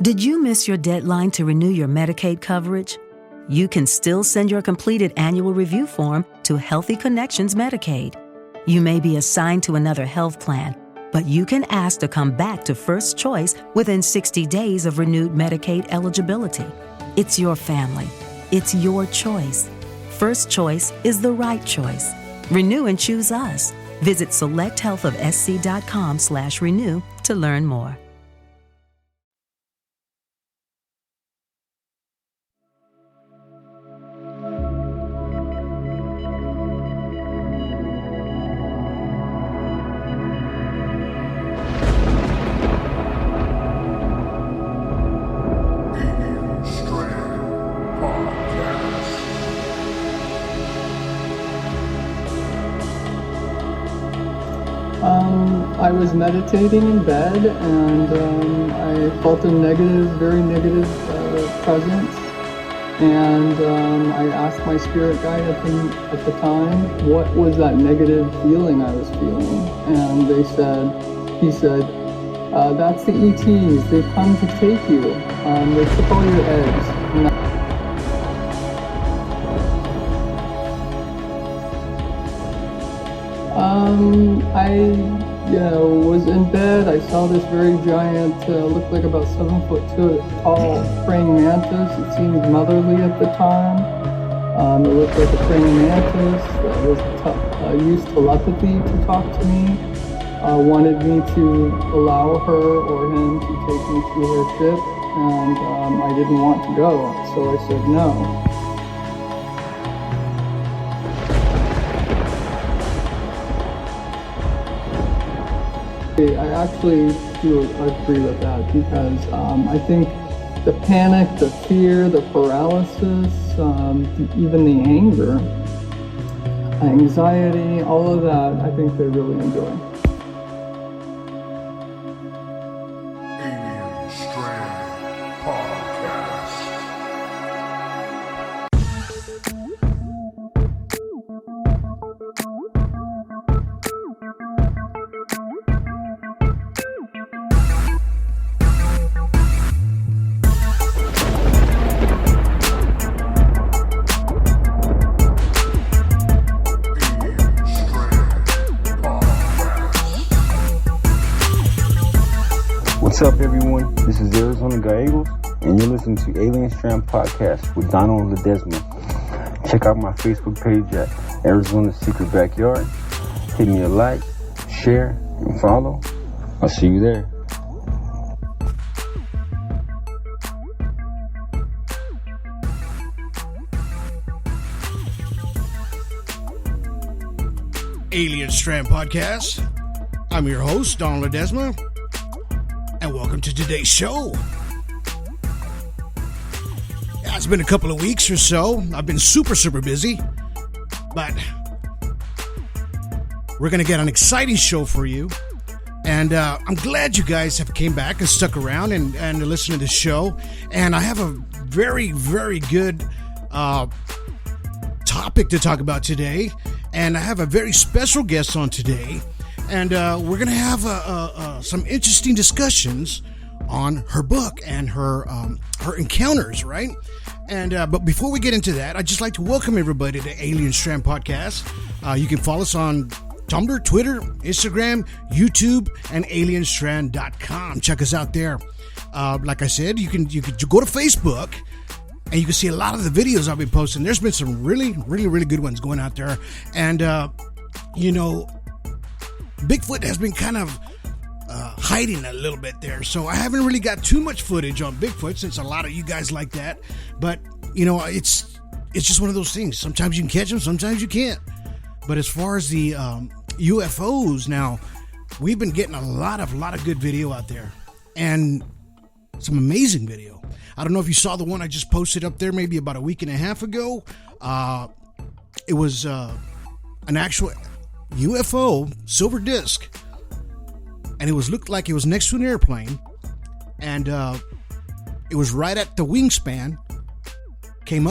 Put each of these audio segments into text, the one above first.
Did you miss your deadline to renew your Medicaid coverage? You can still send your completed annual review form to Healthy Connections Medicaid. You may be assigned to another health plan, but you can ask to come back to First Choice within 60 days of renewed Medicaid eligibility. It's your family. It's your choice. First Choice is the right choice. Renew and choose us. Visit selecthealthofsc.com/renew to learn more. I was meditating in bed, and I felt a very negative presence. And I asked my spirit guide at the time, what was that negative feeling I was feeling? And he said, that's the ETs. They've come to take you. They took all your eggs. I was in bed. I saw this very giant, looked like about 7 foot tall praying mantis. It seemed motherly at the time. It looked like a praying mantis that used telepathy to talk to me. Wanted me to allow her or him to take me to her ship, and I didn't want to go, so I said no. I actually do agree with that, because I think the panic, the fear, the paralysis, even the anger, anxiety, all of that, I think they really enjoy. Alien Strand Podcast. What's up, everyone? This is Arizona Gallegos, and you're listening to Alien Strand Podcast with Donald Ledesma. Check out my Facebook page at Arizona Secret Backyard. Hit me a like, share, and follow. I'll see you there. Alien Strand Podcast. I'm your host, Donald Ledesma, and welcome to today's show. Yeah, it's been a couple of weeks or so. I've been super busy, but we're going to get an exciting show for you. And I'm glad you guys have came back and stuck around and listened to this show. And I have a very good topic to talk about today. And I have a very special guest on today. And we're going to have some interesting discussions on her book and her encounters, right? And but before we get into that, I'd just like to welcome everybody to Alien Strand Podcast. You can follow us on Tumblr, Twitter, Instagram, YouTube, and alienstrand.com. Check us out there. Like I said, you can go to Facebook, and you can see a lot of the videos I've been posting. There's been some really good ones going out there. And, Bigfoot has been kind of hiding a little bit there. So I haven't really got too much footage on Bigfoot, since a lot of you guys like that. But, it's just one of those things. Sometimes you can catch them, sometimes you can't. But as far as the UFOs now, we've been getting a lot of good video out there. And some amazing video. I don't know if you saw the one I just posted up there maybe about a week and a half ago. It was an actual UFO silver disc, and it looked like it was next to an airplane, and it was right at the wingspan. Came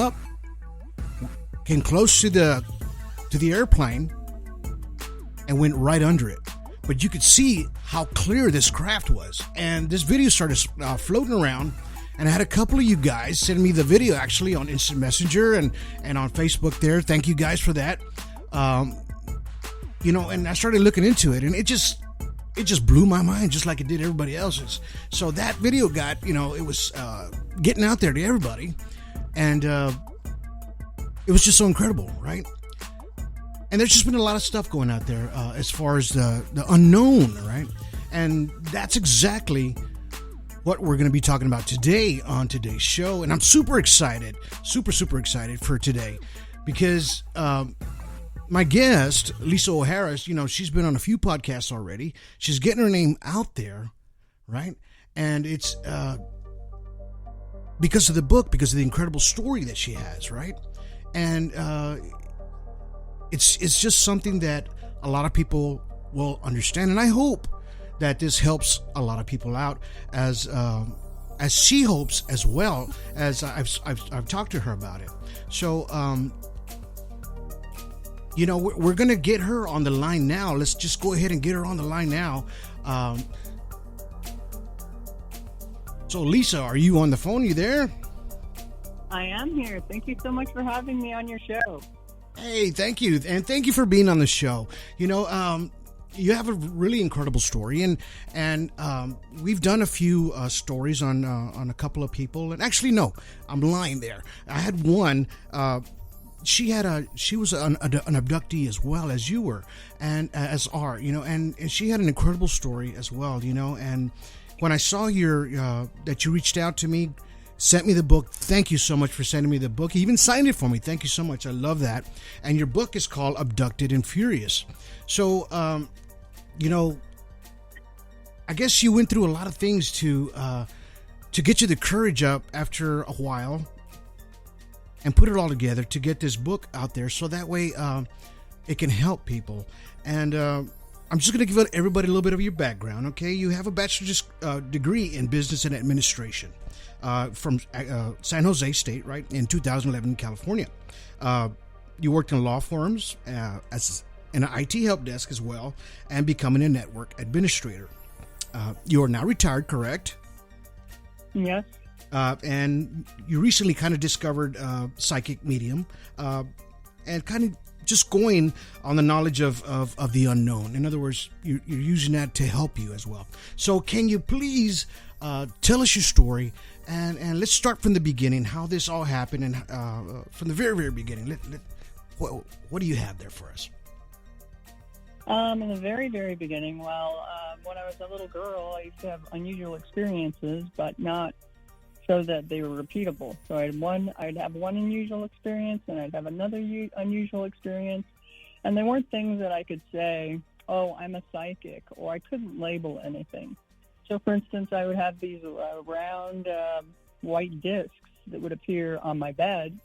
close to the airplane, and went right under it. but you could see how clear this craft was. And this video started floating around, and I had a couple of you guys send me the video actually on Instant Messenger and on Facebook there. Thank you guys for that. And I started looking into it, and it just blew my mind, just like it did everybody else's. So that video got, it was getting out there to everybody, and it was just so incredible, right? And there's just been a lot of stuff going out there as far as the unknown, right? And that's exactly what we're going to be talking about today on today's show. And I'm super excited for today, because my guest, Lisa O'Hara, she's been on a few podcasts already. She's getting her name out there, right? And it's because of the book, because of the incredible story that she has, right? And it's just something that a lot of people will understand, and I hope that this helps a lot of people out, as she hopes, as well as I've talked to her about it. So we're gonna get her on the line now. Let's just go ahead and get her on the line now. So Lisa, are you on the phone? You there? I am here. Thank you so much for having me on your show. Hey, thank you. And thank you for being on the show. You have a really incredible story, and we've done a few stories on a couple of people. And actually, no, I'm lying there. I had one. She was an abductee as well as you were, and as are, and she had an incredible story as well, And when I saw that you reached out to me, sent me the book. Thank you so much for sending me the book. You even signed it for me. Thank you so much. I love that. And your book is called Abducted and Furious. So, I guess you went through a lot of things to get you the courage up after a while and put it all together to get this book out there, so that way it can help people. And I'm just going to give everybody a little bit of your background, okay? You have a bachelor's degree in business and administration from San Jose State, right, in 2011 in California. You worked in law firms as in an IT help desk as well, and becoming a network administrator. You are now retired, correct? Yes. And you recently kind of discovered psychic medium, and kind of just going on the knowledge of the unknown. In other words, you're using that to help you as well. So can you please tell us your story, and let's start from the beginning, how this all happened, and from the very, very beginning. What do you have there for us? In the very, very beginning, when I was a little girl, I used to have unusual experiences, but not so that they were repeatable. So I'd have one unusual experience, and I'd have another unusual experience, and they weren't things that I could say, oh, I'm a psychic, or I couldn't label anything. So, for instance, I would have these round white discs that would appear on my bed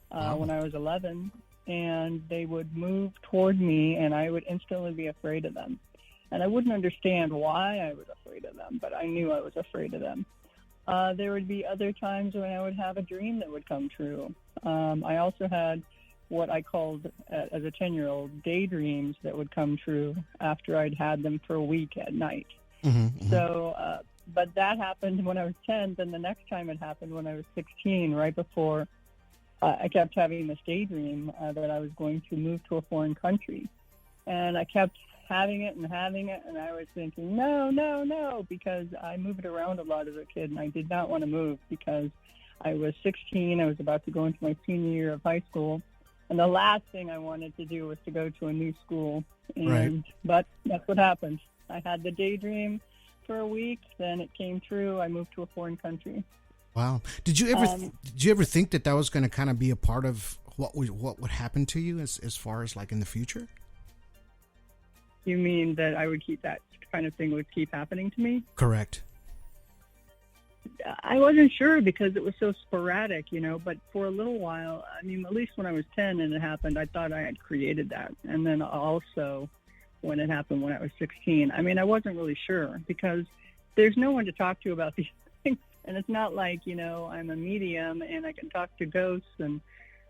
when I was 11, and they would move toward me, and I would instantly be afraid of them. And I wouldn't understand why I was afraid of them, but I knew I was afraid of them. There would be other times when I would have a dream that would come true. I also had what I called, as a 10-year-old, daydreams that would come true after I'd had them for a week at night. Mm-hmm. So, but that happened when I was 10. Then the next time it happened when I was 16, right before I kept having this daydream that I was going to move to a foreign country. And I kept having it, and I was thinking, no, because I moved around a lot as a kid, and I did not want to move because I was 16. I was about to go into my senior year of high school, and the last thing I wanted to do was to go to a new school. But that's what happened. I had the daydream for a week, then it came true. I moved to a foreign country. Wow. Did you ever think that was going to kind of be a part of what would happen to you as far as like in the future? You mean that I would keep that kind of thing would keep happening to me? Correct. I wasn't sure because it was so sporadic, but for a little while, I mean, at least when I was 10 and it happened, I thought I had created that. And then also when it happened when I was 16, I mean, I wasn't really sure because there's no one to talk to about these things. And it's not like, I'm a medium and I can talk to ghosts and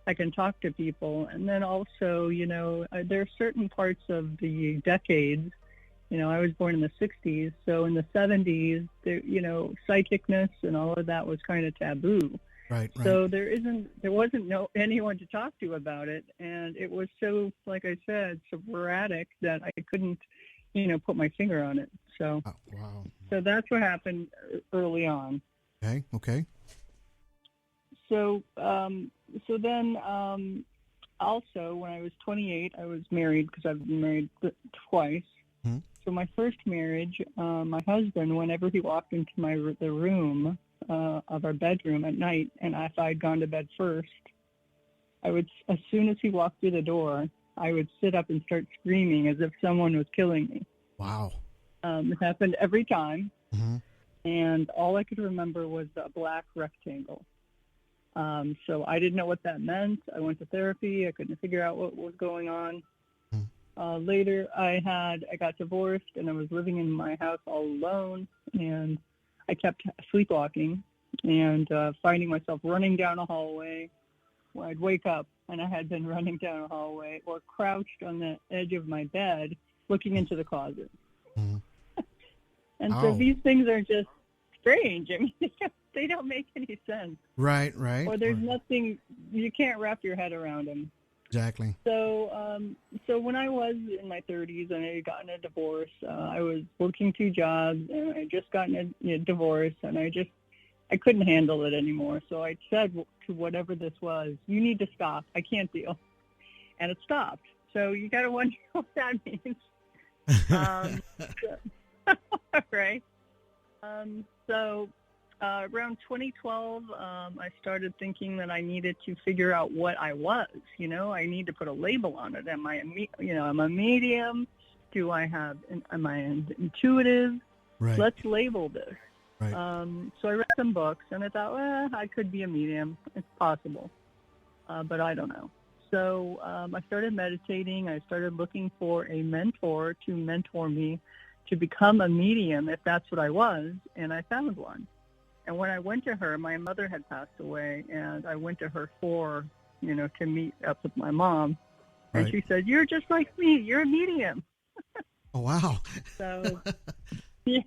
I can talk to people. And then also, there are certain parts of the decades I was born in the 60s, so in the 70s, psychicness and all of that was kind of taboo. Right. So there wasn't anyone to talk to about it, and it was so, like I said, sporadic that I couldn't, put my finger on it. So, wow. So that's what happened early on. Okay. So, then also when I was 28, I was married because I've been married twice. Mm-hmm. So my first marriage, my husband, whenever he walked into the room of our bedroom at night, and if I'd gone to bed first, I would, as soon as he walked through the door, I would sit up and start screaming as if someone was killing me. Wow. It happened every time, mm-hmm. and all I could remember was the black rectangle. So I didn't know what that meant. I went to therapy. I couldn't figure out what was going on. Later, I got divorced, and I was living in my house all alone, and I kept sleepwalking and finding myself running down a hallway. Where I'd wake up, and I had been running down a hallway or crouched on the edge of my bed looking into the closet. Mm-hmm. And so these things are just strange. I mean, they don't make any sense. Right. Or there's nothing, you can't wrap your head around them. Exactly. So when I was in my 30s and I had gotten a divorce, I was working 2 jobs, and I had just gotten a divorce, and I couldn't handle it anymore. So I said to whatever this was, you need to stop. I can't deal. And it stopped. So you got to wonder what that means. Right. So around 2012, I started thinking that I needed to figure out what I was. I need to put a label on it. Am I, I'm a medium? Am I intuitive? Right. Let's label this. Right. So I read some books, and I thought, I could be a medium. It's possible, but I don't know. So I started meditating. I started looking for a mentor to mentor me to become a medium, if that's what I was, and I found one. And when I went to her, my mother had passed away, and I went to her to meet up with my mom. And Right. she said, "You're just like me. You're a medium." Oh, wow. So, yeah.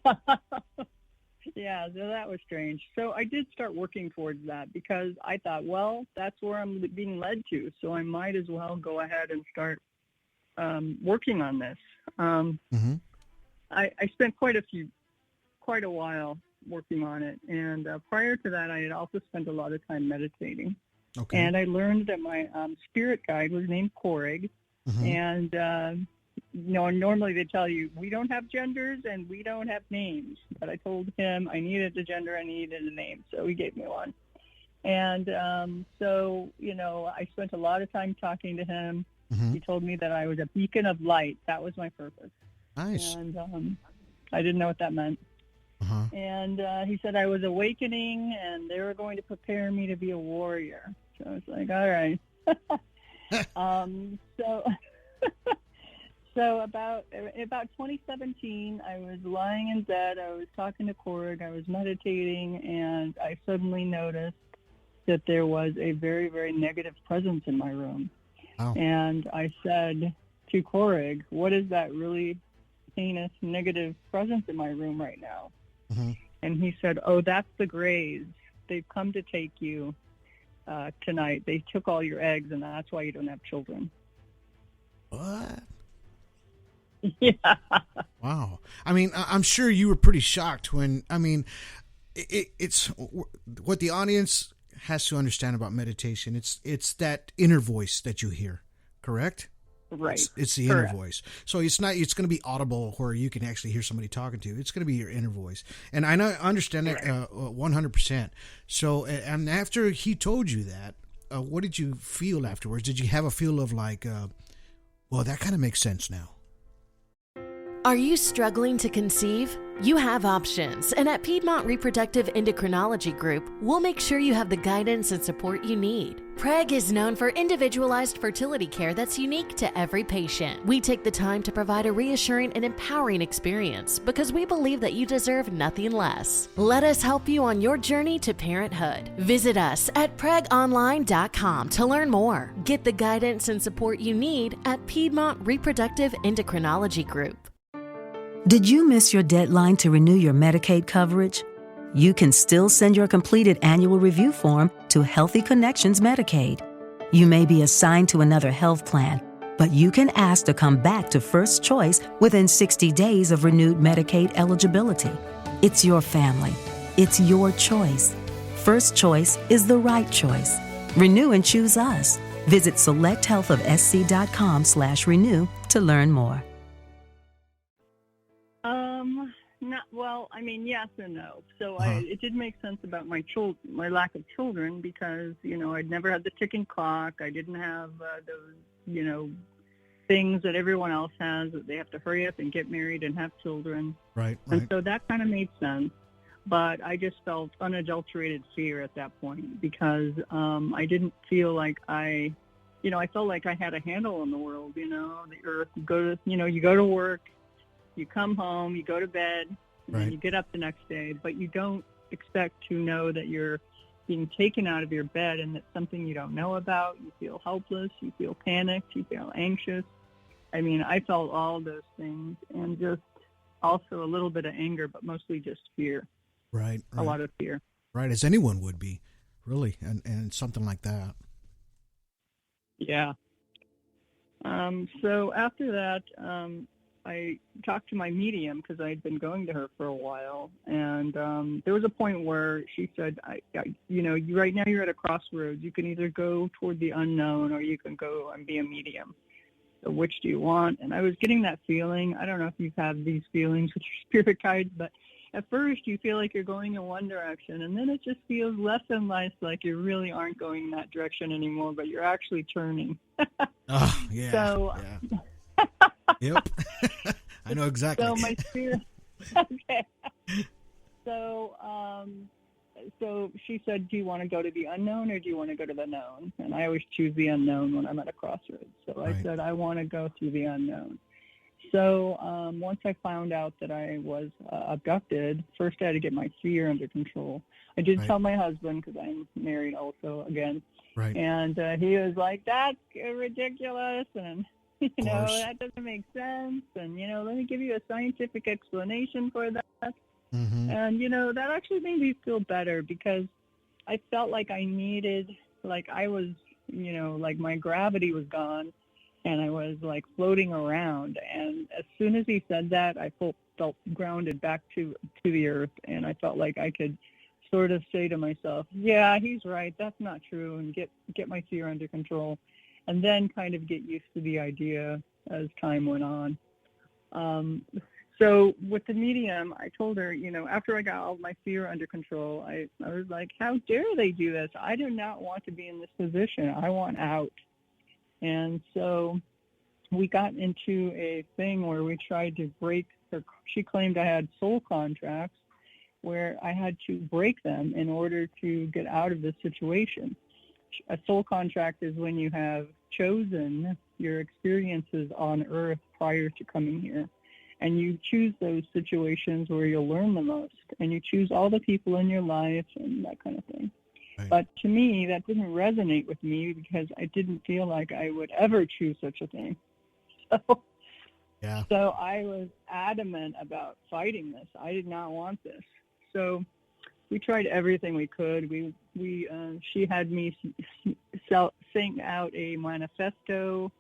Yeah, so that was strange. So I did start working towards that because I thought, well, that's where I'm being led to, so I might as well go ahead and start working on this. Mm-hmm. I spent quite a while working on it, and prior to that, I had also spent a lot of time meditating. Okay. And I learned that my spirit guide was named Korig, Mm-hmm. and normally they tell you we don't have genders and we don't have names, but I told him I needed a gender, I needed a name, so he gave me one. And so I spent a lot of time talking to him. Mm-hmm. He told me that I was a beacon of light. That was my purpose. Nice. And I didn't know what that meant. Uh-huh. And he said I was awakening, and they were going to prepare me to be a warrior. So I was like, all right. So about 2017, I was lying in bed. I was talking to Korig. I was meditating, and I suddenly noticed that there was a very, very negative presence in my room. Wow. And I said to Korig, "What is that really heinous negative presence in my room right now?" Mm-hmm. And he said, "Oh, that's the Greys. They've come to take you tonight. They took all your eggs, and that's why you don't have children." What? Yeah. Wow. I mean, I'm sure you were pretty shocked when, it's what the audience has to understand about meditation. It's that inner voice that you hear, correct? Right. It's the Correct. inner voice. So it's going to be audible where you can actually hear somebody talking to you. It's going to be your inner voice. And I understand that 100%. So, and after he told you that, what did you feel afterwards? Did you have a feel of like, well, that kind of makes sense now? Are you struggling to conceive? You have options, and at Piedmont Reproductive Endocrinology Group, we'll make sure you have the guidance and support you need. PREG is known for individualized fertility care that's unique to every patient. We take the time to provide a reassuring and empowering experience because we believe that you deserve nothing less. Let us help you on your journey to parenthood. Visit us at pregonline.com to learn more. Get the guidance and support you need at Piedmont Reproductive Endocrinology Group. Did you miss your deadline to renew your Medicaid coverage? You can still send your completed annual review form to Healthy Connections Medicaid. You may be assigned to another health plan, but you can ask to come back to First Choice within 60 days of renewed Medicaid eligibility. It's your family. It's your choice. First Choice is the right choice. Renew and choose us. Visit selecthealthofsc.com/renew to learn more. Not well. I mean, yes and no. So Uh-huh. it did make sense about my lack of children, because I'd never had the ticking clock. I didn't have those things that everyone else has, that they have to hurry up and get married and have children. Right. And so that kind of made sense. But I just felt unadulterated fear at that point, because I didn't feel like I felt like I had a handle on the world. The earth. You go to work. You come home, you go to bed, and then you get up the next day, but you don't expect to know that you're being taken out of your bed, and that's something you don't know about. You feel helpless, you feel panicked, you feel anxious. I mean, I felt all those things, and just also a little bit of anger, but mostly just fear. Right. A lot of fear. Right, as anyone would be, really, and something like that. Yeah. So after that, I talked to my medium, because I'd been going to her for a while, and there was a point where she said, you right now you're at a crossroads. You can either go toward the unknown, or you can go and be a medium. So which do you want? And I was getting that feeling. I don't know if you've had these feelings with your spirit guides, but at first you feel like you're going in one direction, and then it just feels less and less like you really aren't going in that direction anymore, but you're actually turning. Oh, yeah. So, yeah. Yep. I know exactly. So my spirit. Okay. So, so she said, "Do you want to go to the unknown, or do you want to go to the known?" And I always choose the unknown when I'm at a crossroads. So I said, "I want to go through the unknown." So once I found out that I was abducted, first I had to get my fear under control. I did tell my husband, because I'm married also again. Right. And he was like, "That's ridiculous," and that doesn't make sense. And, let me give you a scientific explanation for that. Mm-hmm. And, that actually made me feel better, because I felt like I needed, like I was, like my gravity was gone, and I was like floating around. And as soon as he said that, I felt grounded back to the earth. And I felt like I could sort of say to myself, yeah, he's right. That's not true. And get my fear under control. And then kind of get used to the idea as time went on. So with the medium, I told her, after I got all my fear under control, I was like, how dare they do this? I do not want to be in this position. I want out. And so we got into a thing where we tried to break her. She claimed I had soul contracts, where I had to break them in order to get out of this situation. A soul contract is when you have chosen your experiences on Earth prior to coming here, and you choose those situations where you'll learn the most, and you choose all the people in your life and that kind of thing. Right. But to me, that didn't resonate with me, because I didn't feel like I would ever choose such a thing. So I was adamant about fighting this. I did not want this. So we tried everything we could. She had me sing out a manifesto,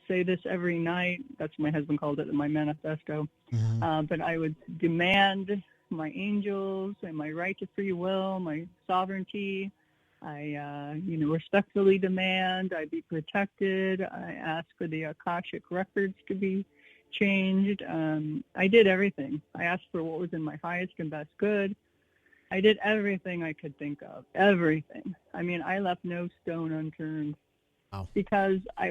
say this every night. That's what my husband called it, my manifesto. Mm-hmm. But I would demand my angels and my right to free will, my sovereignty. I, respectfully demand I be protected. I ask for the Akashic records to be changed. I did everything. I asked for what was in my highest and best good. I did everything I could think of, everything. I mean, I left no stone unturned. Wow. Because I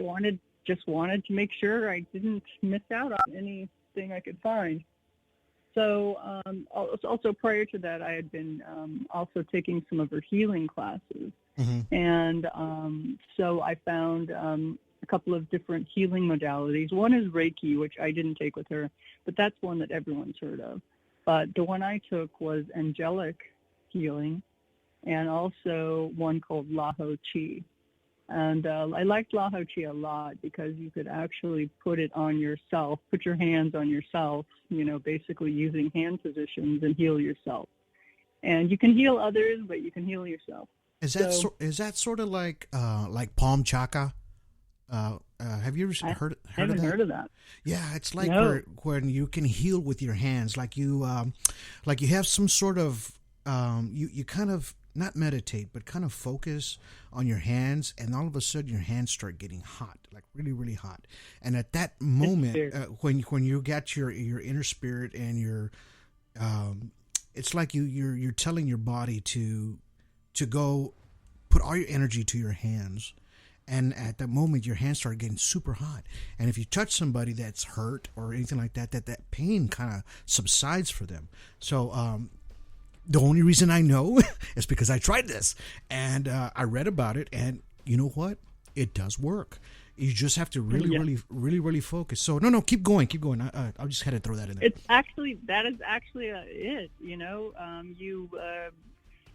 just wanted to make sure I didn't miss out on anything I could find. So also prior to that, I had been also taking some of her healing classes. Mm-hmm. And so I found a couple of different healing modalities. One is Reiki, which I didn't take with her, but that's one that everyone's heard of. But the one I took was angelic healing, and also one called Laho Chi. And I liked La Ho Chi a lot because you could actually put it on yourself, put your hands on yourself, basically using hand positions and heal yourself. And you can heal others, but you can heal yourself. Is that sort of like palm chaka? Have you ever heard of that? I haven't heard of that. Yeah, it's like No. when you can heal with your hands, like you have some sort of you kind of not meditate, but kind of focus on your hands, and all of a sudden your hands start getting hot, like really, really hot. And at that moment, when you got your inner spirit and your it's like you're telling your body to go put all your energy to your hands. And at that moment, your hands start getting super hot. And if you touch somebody that's hurt or anything like that, that pain kind of subsides for them. So the only reason I know is because I tried this. And I read about it. And you know what? It does work. You just have to really focus. So, no, keep going. I just had to throw that in there. That is actually it.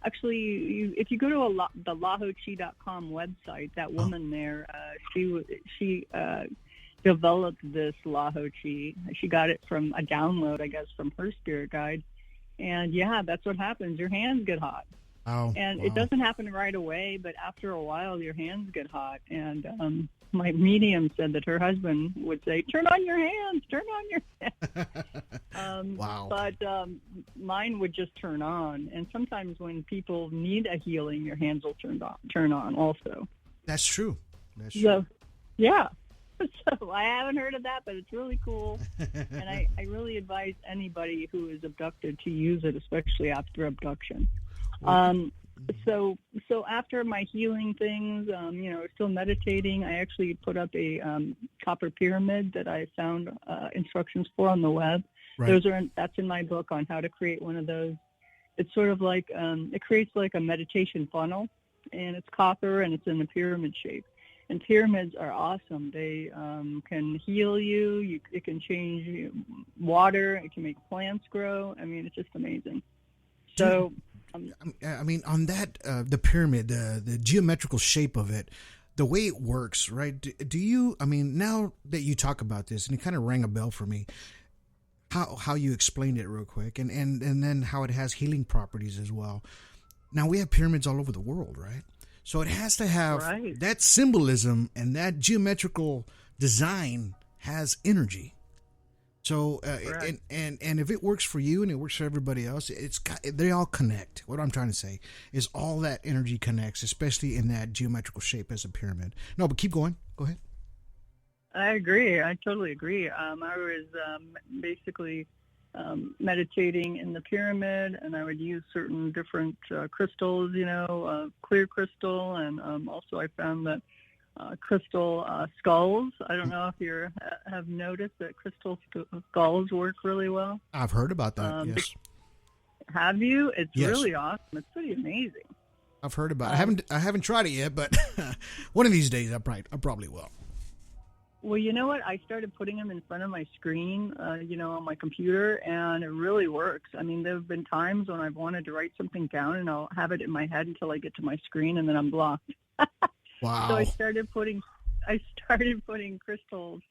If you go to the lahochi.com website, that woman there, she developed this La Ho Chi. She got it from a download, I guess, from her spirit guide. And yeah, that's what happens. Your hands get hot. Oh, and wow. It doesn't happen right away, but after a while, your hands get hot. And my medium said that her husband would say, "Turn on your hands, turn on your hands." Wow. But mine would just turn on. And sometimes when people need a healing, your hands will turn on also. That's true. So, yeah. So I haven't heard of that, but it's really cool. And I really advise anybody who is abducted to use it, especially after abduction. So after my healing things, still meditating, I actually put up a copper pyramid that I found instructions for on the web. Right. That's in my book on how to create one of those. It's sort of like it creates like a meditation funnel, and it's copper and it's in a pyramid shape. And pyramids are awesome. They can heal you. It can change water. It can make plants grow. I mean, it's just amazing. So. I mean, on that, the pyramid, the geometrical shape of it, the way it works, right? Do you, I mean, now that you talk about this, and it kind of rang a bell for me, how you explained it real quick, and then how it has healing properties as well. Now, we have pyramids all over the world, right? So it has to have that symbolism, and that geometrical design has energy. So, and if it works for you and it works for everybody else, they all connect. What I'm trying to say is all that energy connects, especially in that geometrical shape as a pyramid. No, but keep going. Go ahead. I agree. I totally agree. I was basically meditating in the pyramid, and I would use certain different crystals, clear crystal, and also I found that crystal skulls. I don't know if you have noticed that crystal skulls work really well. I've heard about that. Yes. Have you? It's yes. really awesome. It's pretty amazing. I've heard about it. I haven't tried it yet, but one of these days I probably will. Well, you know what? I started putting them in front of my screen, on my computer, and it really works. I mean, there have been times when I've wanted to write something down, and I'll have it in my head until I get to my screen, and then I'm blocked. Wow. So I started putting crystal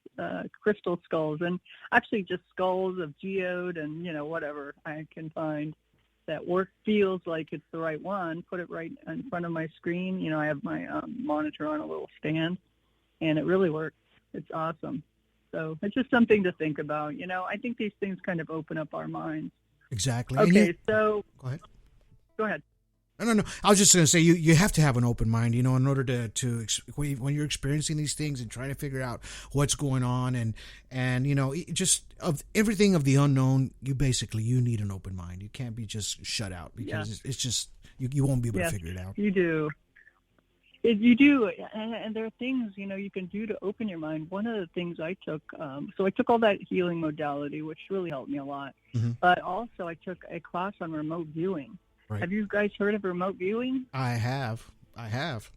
skulls, and actually just skulls of geode and whatever I can find that feels like it's the right one. Put it right in front of my screen. I have my monitor on a little stand, and it really works. It's awesome. So it's just something to think about. I think these things kind of open up our minds. Exactly. Okay, so go ahead. Go ahead. No. I was just going to say you have to have an open mind, in order to when you're experiencing these things and trying to figure out what's going on and just of everything of the unknown, you need an open mind. You can't be just shut out because it's just you won't be able to figure it out. You do. You do, and there are things you can do to open your mind. One of the things I took, so I took all that healing modality, which really helped me a lot. Mm-hmm. But also I took a class on remote viewing. Right. Have you guys heard of remote viewing? I have. What have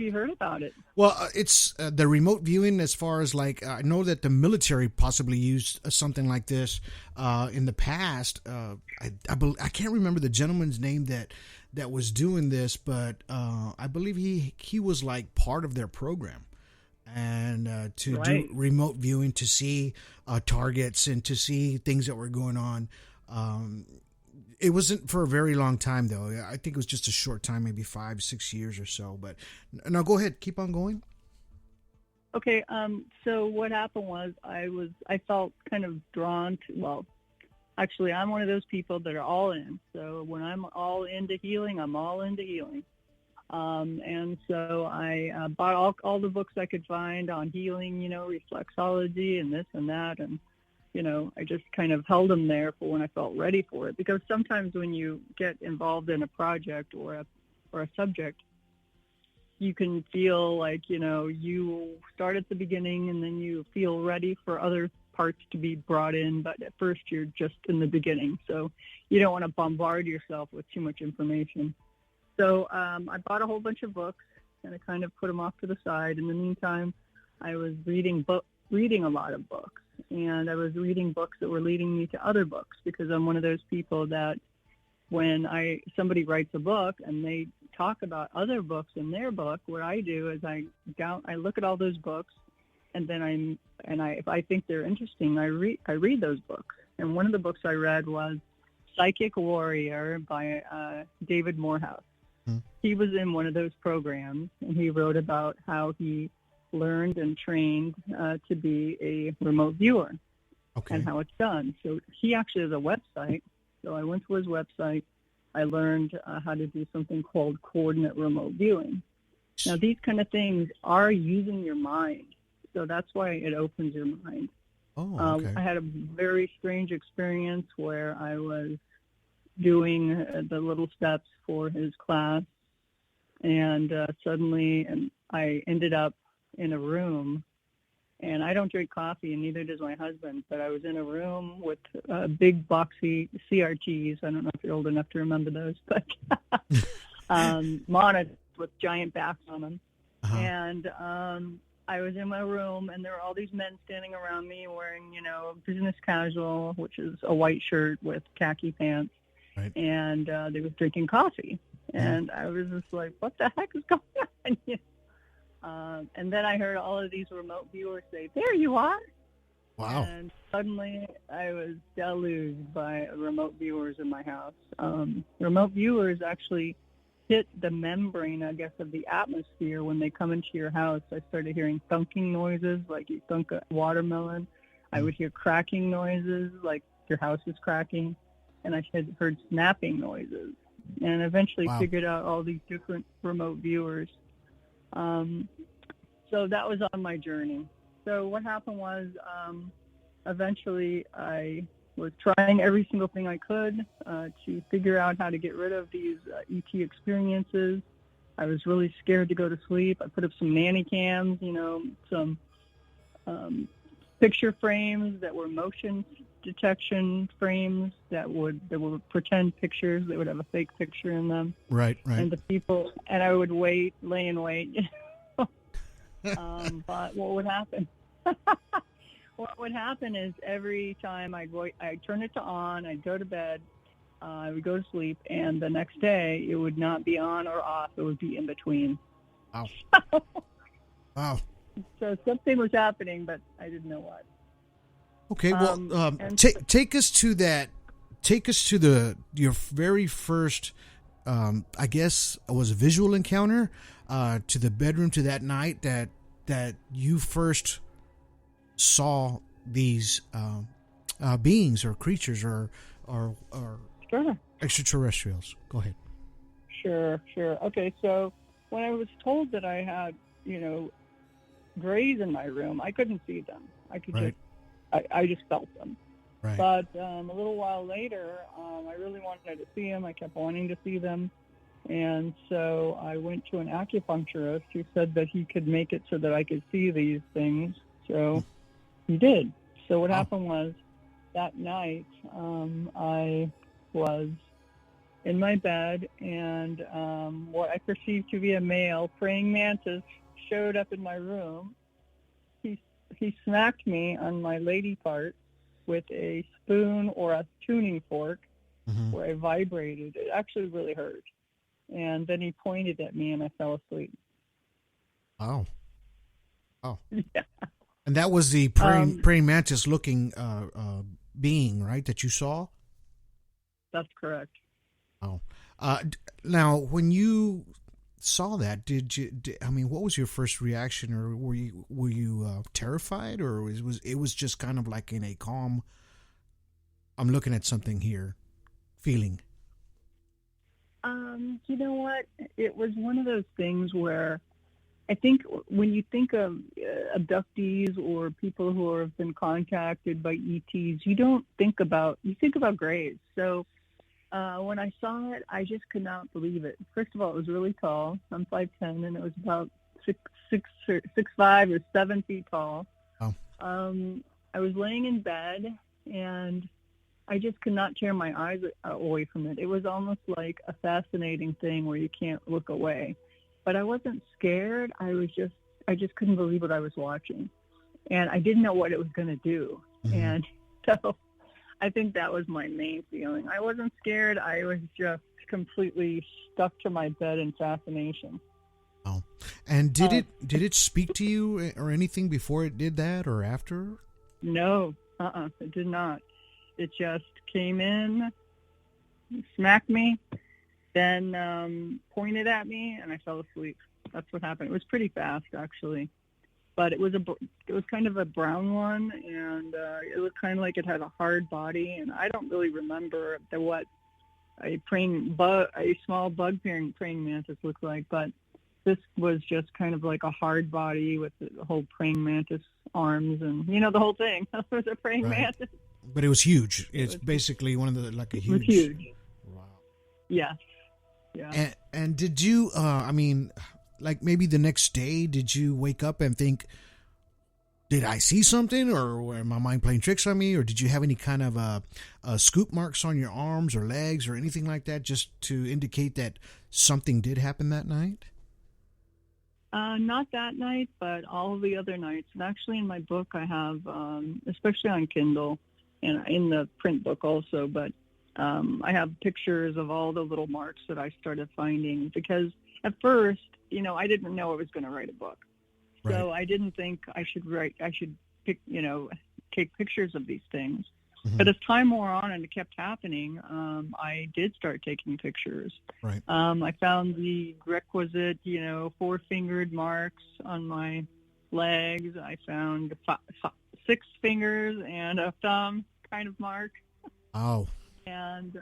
you heard about it? Well, it's the remote viewing as far as I know that the military possibly used something like this in the past. I can't remember the gentleman's name that was doing this, but I believe he was like part of their program, and to do remote viewing to see targets and to see things that were going on. It wasn't for a very long time, though. I think it was just a short time, maybe 5-6 years or so. But now go ahead, keep on going. Okay. So what happened was I felt kind of drawn to, well, actually, I'm one of those people that are all in. So when I'm all into healing, I'm all into healing. And so I bought all the books I could find on healing, reflexology and this and that. And, I just kind of held them there for when I felt ready for it. Because sometimes when you get involved in a project or a subject, you can feel like, you start at the beginning and then you feel ready for other parts to be brought in, but at first you're just in the beginning, so you don't want to bombard yourself with too much information. So I bought a whole bunch of books and I kind of put them off to the side. In the meantime, I was reading a lot of books, and I was reading books that were leading me to other books, because I'm one of those people that when somebody writes a book and they talk about other books in their book, what I do is I look at all those books, and then if I think they're interesting, I read those books. And one of the books I read was Psychic Warrior by David Morehouse. He was in one of those programs, and he wrote about how he learned and trained to be a remote viewer, and how it's done. So he actually has a website. So I went to his website. I learned how to do something called coordinate remote viewing. Now, these kind of things are using your mind. So that's why it opens your mind. Oh, okay. I had a very strange experience where I was doing the little steps for his class, and suddenly I ended up in a room, and I don't drink coffee, and neither does my husband, but I was in a room with big boxy CRTs. I don't know if you're old enough to remember those, but monitors with giant backs on them. And I was in my room, and there were all these men standing around me wearing, business casual, which is a white shirt with khaki pants. Right. And they were drinking coffee. And I was just like, what the heck is going on? And then I heard all of these remote viewers say, there you are. Wow. And suddenly I was deluged by remote viewers in my house. Remote viewers actually hit the membrane, I guess, of the atmosphere when they come into your house. I started hearing thunking noises, like you thunk a watermelon. I would hear cracking noises, like your house is cracking. And I had heard snapping noises, and eventually figured out all these different remote viewers. So that was on my journey. So what happened was eventually I was trying every single thing I could to figure out how to get rid of these ET experiences. I was really scared to go to sleep. I put up some nanny cams, some picture frames that were motion detection frames that were pretend pictures. They would have a fake picture in them. Right. And I would lay in wait. But what would happen? What would happen is every time I'd turn it to on, I'd go to bed, I would go to sleep, and the next day it would not be on or off. It would be in between. Wow. Wow. So something was happening, but I didn't know what. Okay, well, take us to that. Take us to your very first, I guess, it was a visual encounter, to the bedroom, to that night that you first saw these beings or creatures or Sure. extraterrestrials. Go ahead. Sure. Okay, so when I was told that I had, grays in my room, I couldn't see them. I just felt them. Right. But a little while later, I really wanted to see them. I kept wanting to see them. And so I went to an acupuncturist who said that he could make it so that I could see these things. So he did. So what happened was that night, I was in my bed, and what I perceived to be a male praying mantis showed up in my room. He smacked me on my lady part with a spoon or a tuning fork, where I vibrated. It actually really hurt. and then he pointed at me, and I fell asleep. Oh. Oh. Yeah. And that was the praying mantis looking being, right, that you saw? That's correct. Oh. Now, when you saw that, what was your first reaction, or were you terrified, or was it just kind of like in a calm, I'm looking at something here feeling? You know what? It was one of those things where I think when you think of abductees or people who have been contacted by ETs, you think about graves. So when I saw it, I just could not believe it. First of all, it was really tall. I'm 5'10", and it was about 6'5" or 7 feet tall. Oh. I was laying in bed, and I just could not tear my eyes away from it. It was almost like a fascinating thing where you can't look away. But I wasn't scared. I just couldn't believe what I was watching. And I didn't know what it was going to do. Mm-hmm. And so I think that was my main feeling. I wasn't scared. I was just completely stuck to my bed in fascination. Oh. And did it speak to you or anything before it did that or after? No, it did not. It just came in, smacked me, then pointed at me, and I fell asleep. That's what happened. It was pretty fast, actually, but it was kind of a brown one, and it looked kind of like it had a hard body. And I don't really remember what a small bug praying mantis looked like, but this was just kind of like a hard body with the whole praying mantis arms, and the whole thing. It was a praying mantis. But it was huge. It's basically one of the like a huge. It was huge. Wow. Yes. Yeah. And did you? Like maybe the next day, did you wake up and think, did I see something, or am my mind playing tricks on me, or did you have any kind of scoop marks on your arms or legs or anything like that, just to indicate that something did happen that night? Not that night, but all the other nights. And actually, in my book, I have, especially on Kindle, and in the print book also, but I have pictures of all the little marks that I started finding, because at first, I didn't know I was going to write a book. Right. So I didn't think I should take pictures of these things. Mm-hmm. But as time wore on and it kept happening, I did start taking pictures. Right. I found the requisite, 4-fingered marks on my legs. I found 6 fingers and a thumb kind of mark. Oh. And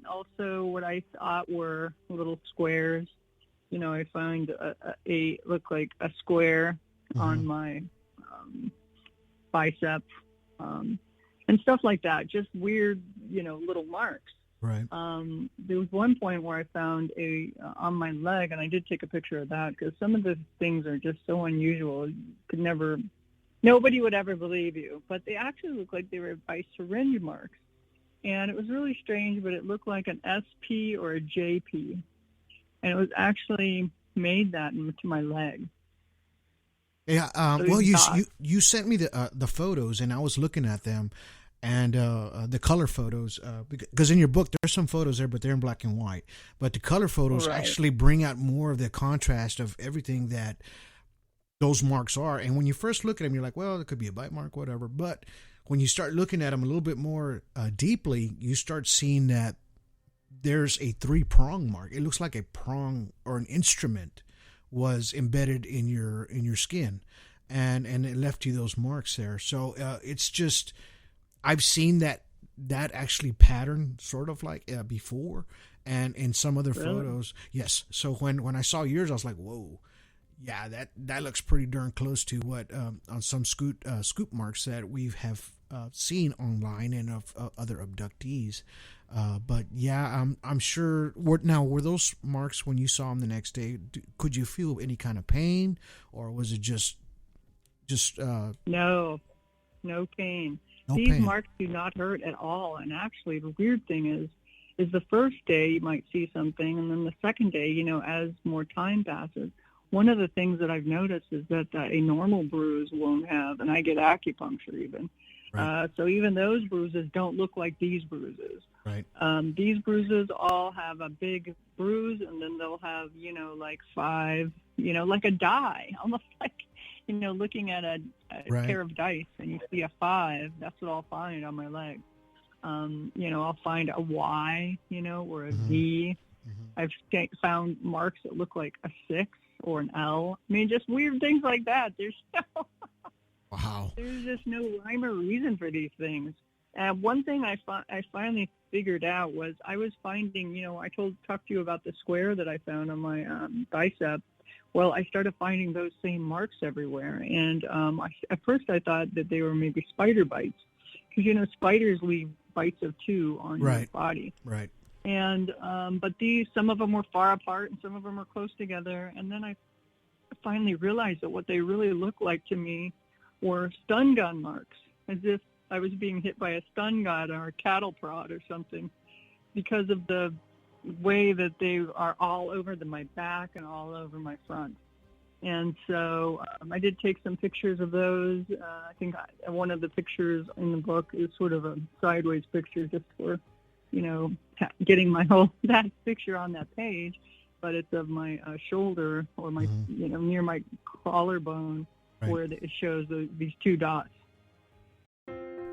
also what I thought were little squares. I found looked like a square on my bicep, and stuff like that. Just weird, little marks. Right. There was one point where I found on my leg, and I did take a picture of that, because some of the things are just so unusual. Nobody would ever believe you. But they actually looked like they were by syringe marks. And it was really strange, but it looked like an SP or a JP. And it was actually made that into my leg. Yeah. So you sent me the photos, and I was looking at them, and the color photos, because in your book there's some photos there, but they're in black and white. But the color photos actually bring out more of the contrast of everything that those marks are. And when you first look at them, you're like, well, it could be a bite mark, whatever. But when you start looking at them a little bit more deeply, you start seeing that there's a 3-prong mark. It looks like a prong or an instrument was embedded in your skin, and it left you those marks there. So it's just, I've seen that actually pattern sort of like before, and in some other photos. Yes. So when I saw yours, I was like, whoa. Yeah, that looks pretty darn close to what on some scoop marks that we have seen online and of other abductees. But yeah, I'm sure. Were those marks, when you saw them the next day, could you feel any kind of pain, or was it just no pain? These marks do not hurt at all. And actually, the weird thing is the first day you might see something, and then the second day, as more time passes, one of the things that I've noticed is that a normal bruise won't have, and I get acupuncture even. Right. So even those bruises don't look like these bruises. Right. These bruises all have a big bruise, and then they'll have, like 5, like a die, almost like, looking at a Right. pair of dice and you see a 5. That's what I'll find on my leg. I'll find a Y, or a V. I've found marks that look like a 6 or an L. I mean, just weird things like that. Wow. There's just no rhyme or reason for these things. One thing I finally figured out was I was finding, I talked to you about the square that I found on my bicep. Well, I started finding those same marks everywhere. And at first I thought that they were maybe spider bites, because, spiders leave bites of 2 on your body. Right. And but some of them were far apart and some of them were close together. And then I finally realized that what they really looked like to me were stun gun marks, as if I was being hit by a stun gun or a cattle prod or something, because of the way that they are all over my back and all over my front. And so I did take some pictures of those. I think one of the pictures in the book is sort of a sideways picture, just for, getting that picture on that page. But it's of my shoulder, or my, near my collarbone, where it shows these 2 dots.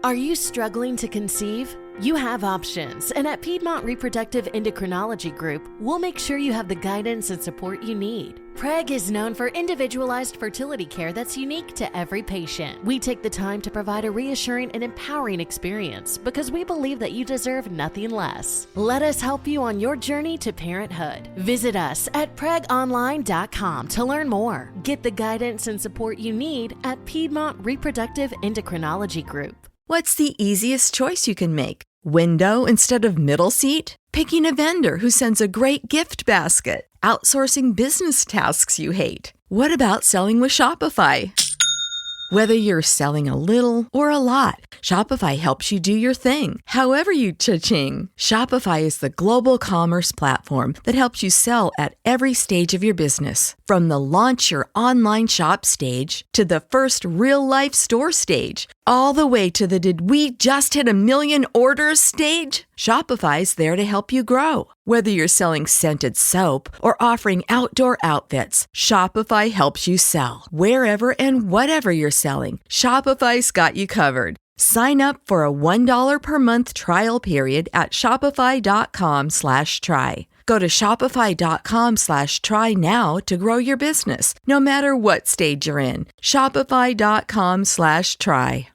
Are you struggling to conceive? You have options, and at Piedmont Reproductive Endocrinology Group, we'll make sure you have the guidance and support you need. PREG is known for individualized fertility care that's unique to every patient. We take the time to provide a reassuring and empowering experience because we believe that you deserve nothing less. Let us help you on your journey to parenthood. Visit us at pregonline.com to learn more. Get the guidance and support you need at Piedmont Reproductive Endocrinology Group. What's the easiest choice you can make? Window instead of middle seat? Picking a vendor who sends a great gift basket? Outsourcing business tasks you hate? What about selling with Shopify? Whether you're selling a little or a lot, Shopify helps you do your thing, however you cha-ching. Shopify is the global commerce platform that helps you sell at every stage of your business. From the launch your online shop stage to the first real-life store stage, all the way to the did we just hit 1 million orders stage. Shopify's there to help you grow. Whether you're selling scented soap or offering outdoor outfits, Shopify helps you sell. Wherever and whatever you're selling, Shopify's got you covered. Sign up for a $1 per month trial period at shopify.com/try. Go to shopify.com/try now to grow your business, no matter what stage you're in. Shopify.com/try.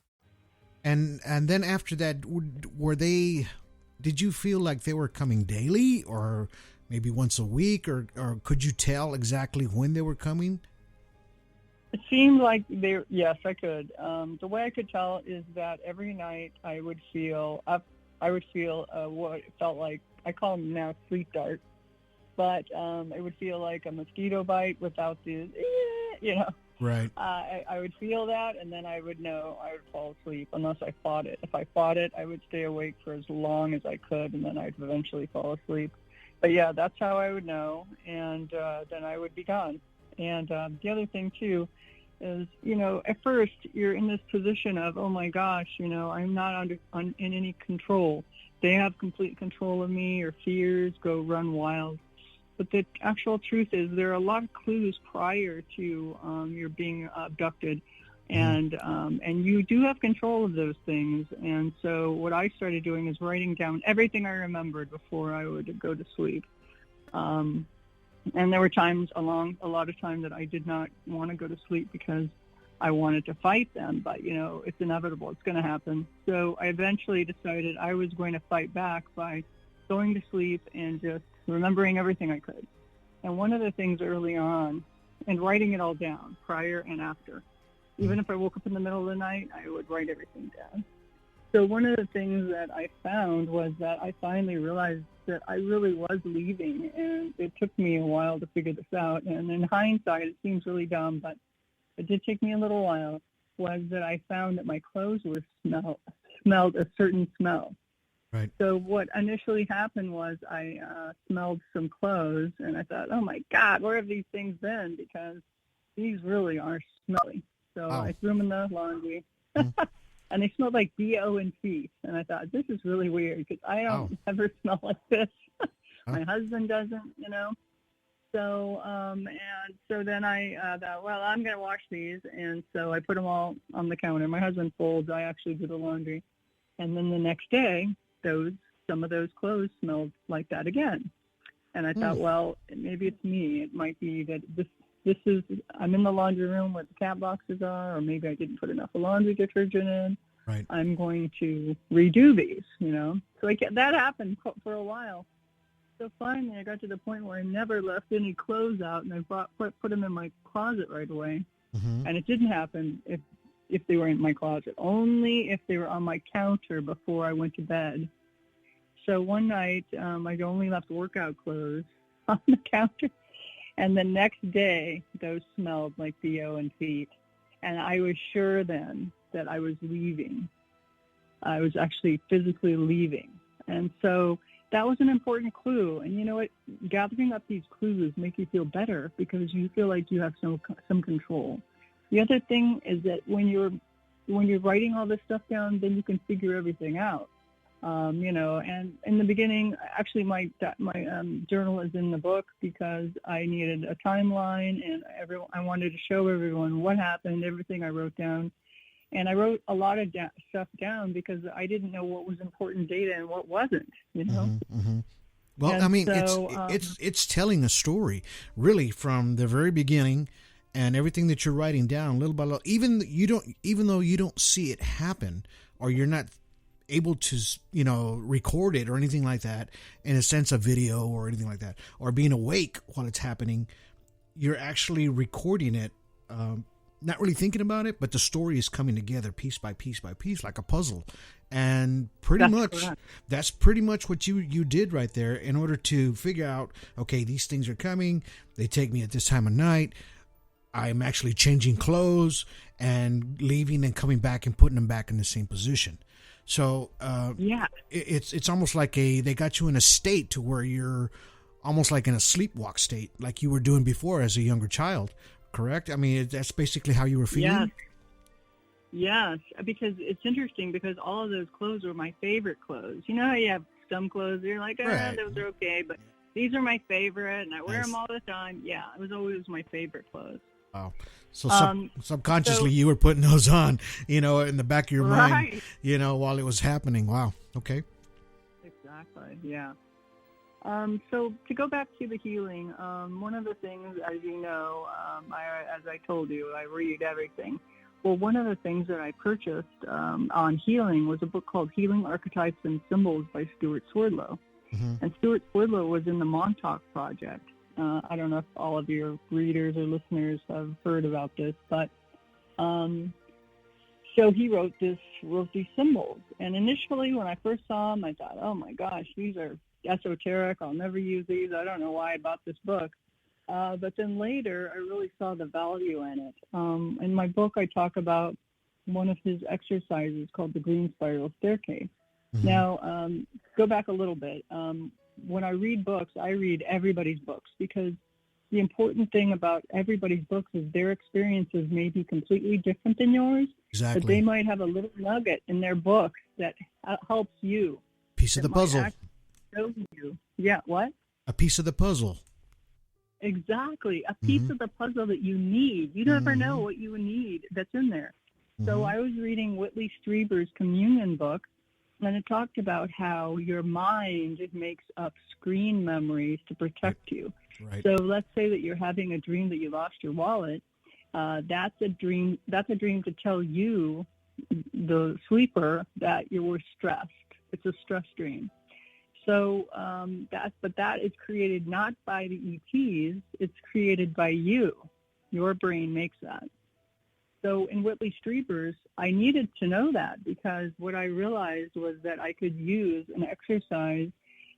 And then after that, did you feel like they were coming daily, or maybe once a week, or could you tell exactly when they were coming? It seemed like yes, I could. The way I could tell is that every night I would feel what it felt like, I call them now sleep darts, but it would feel like a mosquito bite without the, Right. I would feel that, and then I would know I would fall asleep unless I fought it. If I fought it, I would stay awake for as long as I could, and then I'd eventually fall asleep. But yeah, that's how I would know, and then I would be gone. And the other thing too is, at first you're in this position of, oh my gosh, I'm not in any control. They have complete control of me, or fears go run wild. But the actual truth is there are a lot of clues prior to your being abducted, and you do have control of those things. And so what I started doing is writing down everything I remembered before I would go to sleep. And there were times, a lot of times, that I did not want to go to sleep because I wanted to fight them. But, it's inevitable. It's going to happen. So I eventually decided I was going to fight back by going to sleep and just remembering everything I could. And one of the things early on, and writing it all down, prior and after. Even if I woke up in the middle of the night, I would write everything down. So one of the things that I found was that I finally realized that I really was leaving, and it took me a while to figure this out. And in hindsight, it seems really dumb, but it did take me a little while, was that I found that my clothes were smelled a certain smell. Right. So what initially happened was I smelled some clothes, and I thought, oh my God, where have these things been? Because these really are smelly. So I threw them in the laundry. and they smelled like BO and feet. And I thought, this is really weird because I don't ever smell like this. My husband doesn't, you know. So, and so then I thought, well, I'm going to wash these. And so I put them all on the counter. My husband folds. I actually do the laundry. And then the next day, some of those clothes smelled like that again. And I thought, well, maybe it's me. It might be that this is, I'm in the laundry room where the cat boxes are, or maybe I didn't put enough laundry detergent in. Right. I'm going to redo these, you know. So that happened for a while. So finally, I got to the point where I never left any clothes out, and I put them in my closet right away. Mm-hmm. And it didn't happen if they were in my closet, only if they were on my counter before I went to bed. So one night, I only left workout clothes on the counter, and the next day, those smelled like BO and feet. And I was sure then that I was leaving. I was actually physically leaving. And so that was an important clue. And you know what? Gathering up these clues make you feel better because you feel like you have some control. The other thing is that when you're writing all this stuff down, then you can figure everything out. You know, and in the beginning, actually, my journal is in the book because I needed a timeline, and I wanted to show everyone what happened, everything I wrote down. And I wrote a lot of stuff down because I didn't know what was important data and what wasn't, you know. Mm-hmm, mm-hmm. Well, and I mean, so, it's telling a story, really, from the very beginning, and everything that you're writing down, little by little. Even though you don't see it happen, or you're not able to, you know, record it or anything like that, in a sense of video or anything like that, or being awake while it's happening, you're actually recording it. Not really thinking about it, but the story is coming together piece by piece by piece, like a puzzle. And that's pretty much what you did right there in order to figure out, okay, these things are coming. They take me at this time of night. I'm actually changing clothes and leaving and coming back and putting them back in the same position. So it's almost like they got you in a state to where you're almost like in a sleepwalk state, like you were doing before as a younger child. Correct? I mean, that's basically how you were feeling? Yes, because it's interesting because all of those clothes were my favorite clothes. You know how you have some clothes, you're like, right. Those are okay, but these are my favorite, and I wear them all the time. Yeah, it was always my favorite clothes. Wow. So subconsciously you were putting those on, you know, in the back of your mind, you know, while it was happening. Wow. Okay. Exactly. Yeah. So to go back to the healing, one of the things, as you know, as I told you, I read everything. Well, one of the things that I purchased on healing was a book called Healing Archetypes and Symbols by Stuart Swerdlow. Mm-hmm. And Stuart Swerdlow was in the Montauk Project. I don't know if all of your readers or listeners have heard about this, but so he wrote these symbols. And initially, when I first saw them, I thought, oh my gosh, these are esoteric. I'll never use these. I don't know why I bought this book. But then later, I really saw the value in it. In my book, I talk about one of his exercises called the Green Spiral Staircase. Mm-hmm. Now, go back a little bit. When I read books, I read everybody's books because the important thing about everybody's books is their experiences may be completely different than yours. Exactly. But they might have a little nugget in their book that helps you. Piece of the puzzle. Show you. Yeah, what? A piece of the puzzle. Exactly. A piece of the puzzle that you need. You never know what you need that's in there. So I was reading Whitley Strieber's Communion book, and it talked about how your mind makes up screen memories to protect you. Right. So let's say that you're having a dream that you lost your wallet. That's a dream to tell you, the sleeper, that you were stressed. It's a stress dream. So that is created not by the ETs, it's created by you. Your brain makes that. So in Whitley Strieber's, I needed to know that because what I realized was that I could use an exercise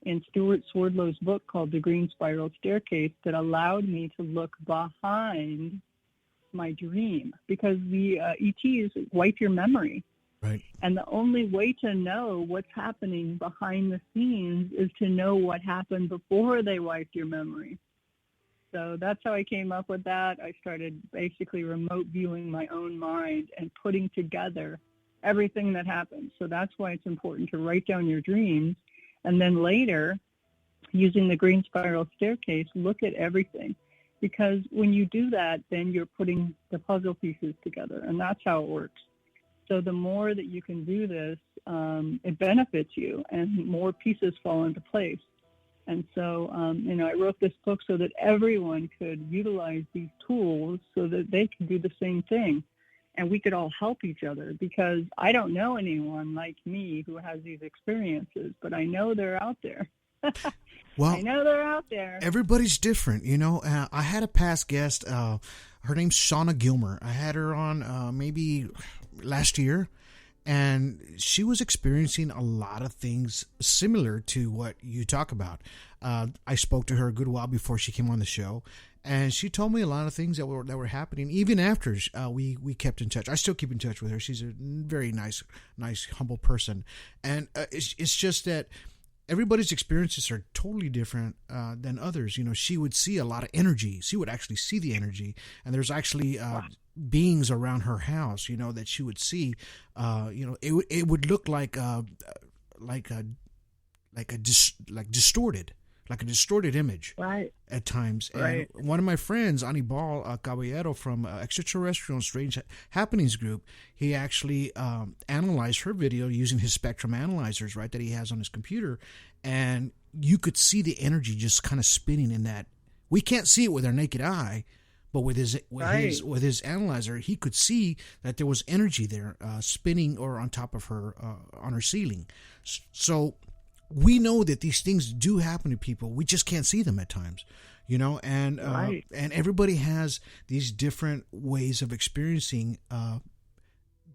in Stuart Swerdlow's book called The Green Spiral Staircase that allowed me to look behind my dream because the ETs wipe your memory. Right. And the only way to know what's happening behind the scenes is to know what happened before they wiped your memory. So that's how I came up with that. I started basically remote viewing my own mind and putting together everything that happens. So that's why it's important to write down your dreams, and then later, using the green spiral staircase, look at everything. Because when you do that, then you're putting the puzzle pieces together, and that's how it works. So the more that you can do this, it benefits you, and more pieces fall into place. And so, I wrote this book so that everyone could utilize these tools so that they can do the same thing. And we could all help each other, because I don't know anyone like me who has these experiences, but I know they're out there. Well, I know they're out there. Everybody's different. I had a past guest, her name's Shauna Gilmer. I had her on maybe last year, and she was experiencing a lot of things similar to what you talk about. I spoke to her a good while before she came on the show, and she told me a lot of things that were happening even after we kept in touch. I still keep in touch with her. She's a very nice, humble person, and it's just that everybody's experiences are totally different than others. She would see a lot of energy. She would actually see the energy, and there's actually beings around her house, that she would see. It would look like distorted. Like a distorted image, right? At times. Right. And one of my friends, Anibal Caballero from Extraterrestrial and Strange Happenings Group, he actually analyzed her video using his spectrum analyzers, right, that he has on his computer, and you could see the energy just kind of spinning in that. We can't see it with our naked eye, but with his analyzer, he could see that there was energy there spinning or on top of her on her ceiling. So we know that these things do happen to people. We just can't see them at times, and and everybody has these different ways of experiencing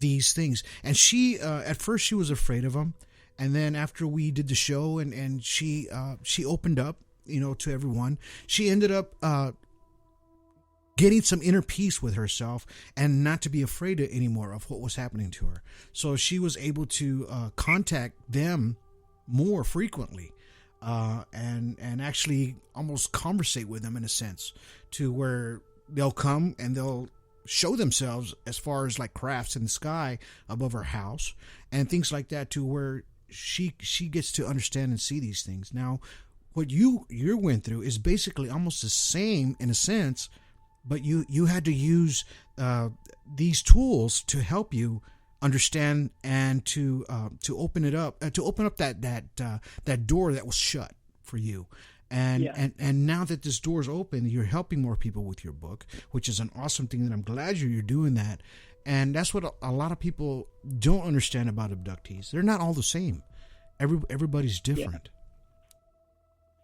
these things. And she, at first, she was afraid of them, and then after we did the show and she opened up, to everyone, she ended up getting some inner peace with herself and not to be afraid anymore of what was happening to her. So she was able to contact them more frequently, and actually almost conversate with them in a sense, to where they'll come and they'll show themselves as far as like crafts in the sky above her house and things like that, to where she gets to understand and see these things. Now, what you went through is basically almost the same in a sense, but you had to use these tools to help you understand and to open it up, to open up that door that was shut for you. And now that this door is open, you're helping more people with your book, which is an awesome thing, and I'm glad you're doing that. And that's what a lot of people don't understand about abductees. They're not all the same. Everybody's different.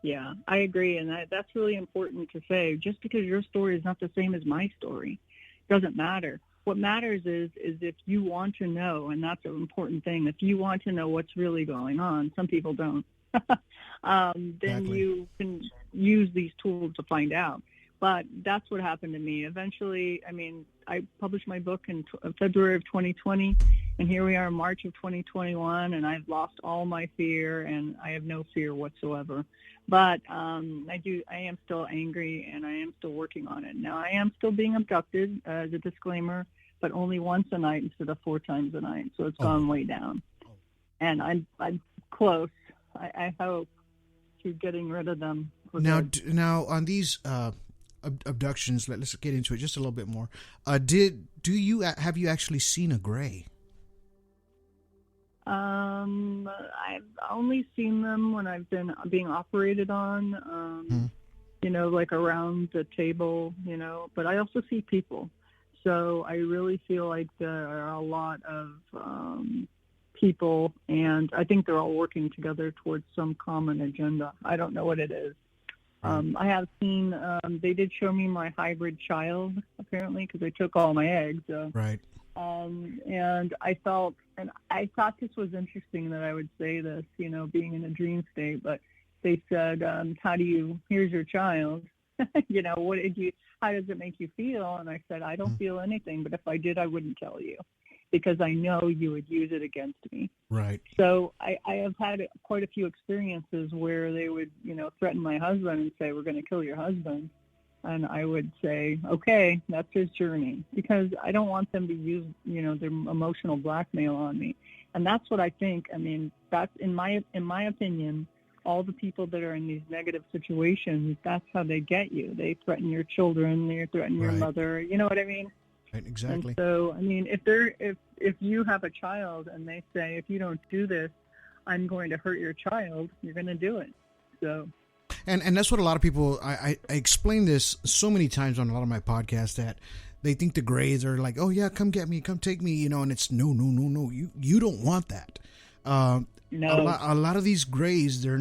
Yeah, I agree, and that's really important to say. Just because your story is not the same as my story doesn't matter. What matters is if you want to know, and that's an important thing, if you want to know what's really going on, some people don't, then exactly. You can use these tools to find out. But that's what happened to me. Eventually, I published my book in February of 2020, and here we are in March of 2021, and I've lost all my fear, and I have no fear whatsoever. But I am still angry, and I am still working on it. Now, I am still being abducted, as a disclaimer, but only once a night instead of 4 times a night, so it's gone way down. And I'm close, I hope, to getting rid of them. Now on these abductions, let's get into it just a little bit more. Have you actually seen a gray? I've only seen them when I've been being operated on, like around the table, but I also see people. So I really feel like there are a lot of people, and I think they're all working together towards some common agenda. I don't know what it is. I have seen, they did show me my hybrid child, apparently, because they took all my eggs. Right. And I thought this was interesting that I would say this, being in a dream state, but they said, here's your child, how does it make you feel? And I said, I don't feel anything, but if I did, I wouldn't tell you, because I know you would use it against me. Right. So I have had quite a few experiences where they would, threaten my husband and say, we're going to kill your husband. and I would say, okay, that's his journey, because I don't want them to use, their emotional blackmail on me. And that's what I think. I mean, that's in my opinion, all the people that are in these negative situations, that's how they get you. They threaten your children, they threaten your mother. You know what I mean? Right, exactly. And so, I mean, if you have a child and they say, if you don't do this, I'm going to hurt your child, you're going to do it. So. And that's what a lot of people, I explain this so many times on a lot of my podcasts, that they think the grays are like, oh yeah, come get me, come take me, and it's no, you don't want that. No. A lot of these grays, their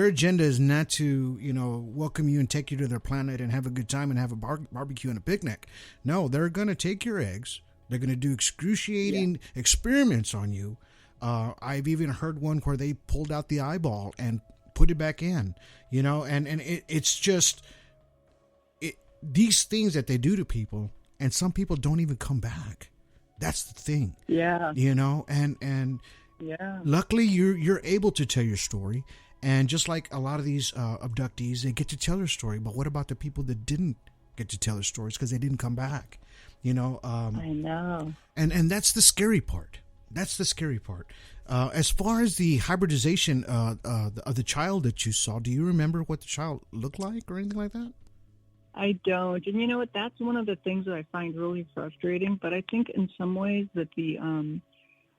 agenda is not to, welcome you and take you to their planet and have a good time and have a barbecue and a picnic. No, they're going to take your eggs. They're going to do excruciating experiments on you. I've even heard one where they pulled out the eyeball and put it back in, and it's just these things that they do to people, and some people don't even come back. That's the thing. Yeah. And yeah. Luckily you're able to tell your story, and just like a lot of these abductees, they get to tell their story. But what about the people that didn't get to tell their stories because they didn't come back? I know. And that's the scary part. That's the scary part. As far as the hybridization of the child that you saw, do you remember what the child looked like or anything like that? I don't. And you know what? That's one of the things that I find really frustrating. But I think in some ways that the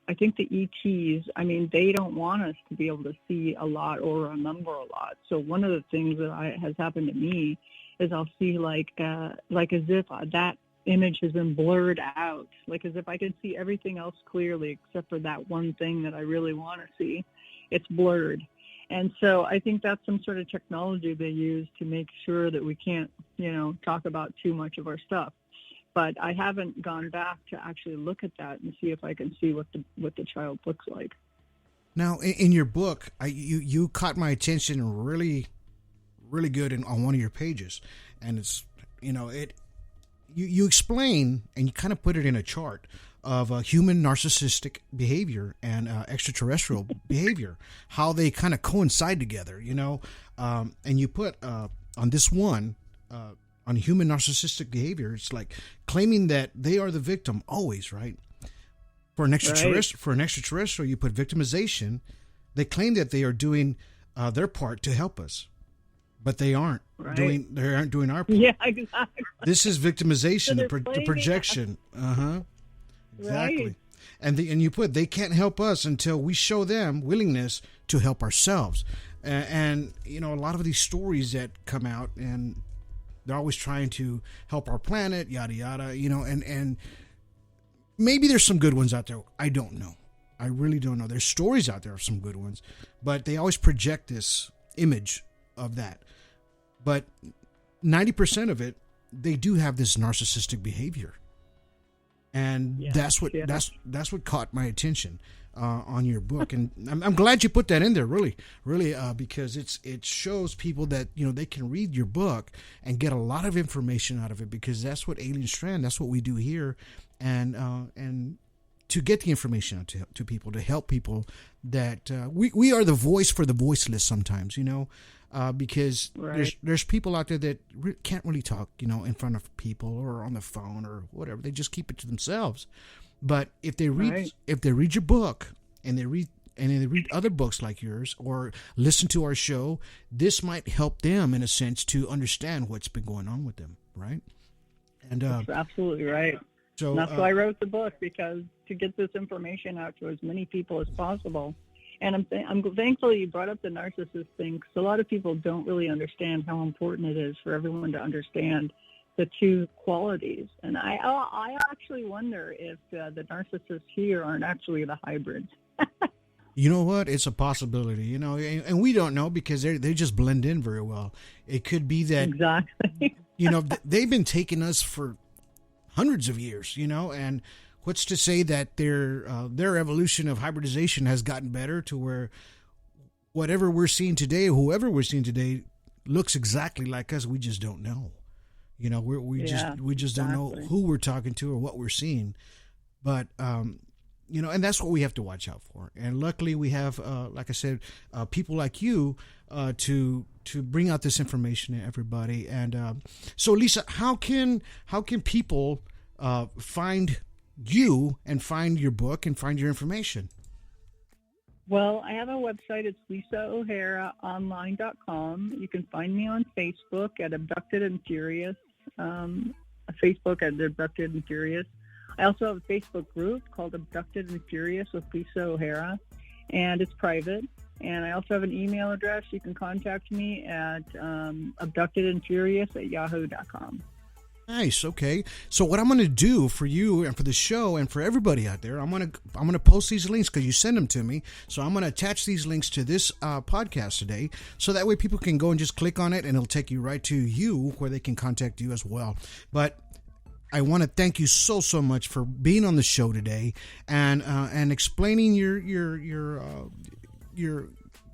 ETs, I mean, they don't want us to be able to see a lot or remember a lot. So one of the things that has happened to me is I'll see like as if that image has been blurred out, like as if I can see everything else clearly except for that one thing that I really want to see. It's blurred. And so I think that's some sort of technology they use to make sure that we can't, talk about too much of our stuff. But I haven't gone back to actually look at that and see if I can see what the child looks like. Now, in your book, you caught my attention really, really good on one of your pages, and it's you explain and you kind of put it in a chart of human narcissistic behavior and extraterrestrial behavior, how they kind of coincide together, and you put on this one. On human narcissistic behavior, it's like claiming that they are the victim always, right? For an extraterrestrial, you put victimization. They claim that they are doing their part to help us, but they aren't doing. They aren't doing our part. Yeah, exactly. This is victimization, So the projection. Exactly. Right. And you put they can't help us until we show them willingness to help ourselves. And a lot of these stories that come out and they're always trying to help our planet, yada, yada, and maybe there's some good ones out there. I don't know. I really don't know. There's stories out there of some good ones, but they always project this image of that. But 90% of it, they do have this narcissistic behavior. And that's what caught my attention on your book, and I'm glad you put that in there. Really, because it shows people that they can read your book and get a lot of information out of it, because that's what Alien Strand, that's what we do here, and to get the information out to people, to help people that we are the voice for the voiceless sometimes, because there's people out there that can't really talk, in front of people or on the phone or whatever. They just keep it to themselves. But if they read your book and they read other books like yours or listen to our show, this might help them in a sense to understand what's been going on with them, right? And that's absolutely right. So and that's why I wrote the book, because to get this information out to as many people as possible. And I'm thankful you brought up the narcissist thing, because a lot of people don't really understand how important it is for everyone to understand the two qualities. And I actually wonder if the narcissists here aren't actually the hybrids. You know what? It's a possibility, and we don't know because they just blend in very well. It could be that exactly. They've been taking us for hundreds of years, and what's to say that their evolution of hybridization has gotten better to where whatever we're seeing today, whoever we're seeing today, looks exactly like us. We just don't know. We just don't know who we're talking to or what we're seeing. But and that's what we have to watch out for. And luckily, we have, like I said, people like you to bring out this information to everybody. And so, Lisa, how can people find you and find your book and find your information? Well, I have a website. It's lisaoharaonline.com. You can find me on Facebook at Abducted and Furious. Facebook at Abducted and Furious. I also have a Facebook group called Abducted and Furious with Lisa O'Hara, and it's private. And I also have an email address. You can contact me at abductedandfurious@yahoo.com. Nice. Okay. So what I'm going to do for you and for the show and for everybody out there, I'm going to post these links because you send them to me. So I'm going to attach these links to this podcast today, so that way people can go and just click on it, and it'll take you right to you where they can contact you as well. But I want to thank you so much for being on the show today and explaining your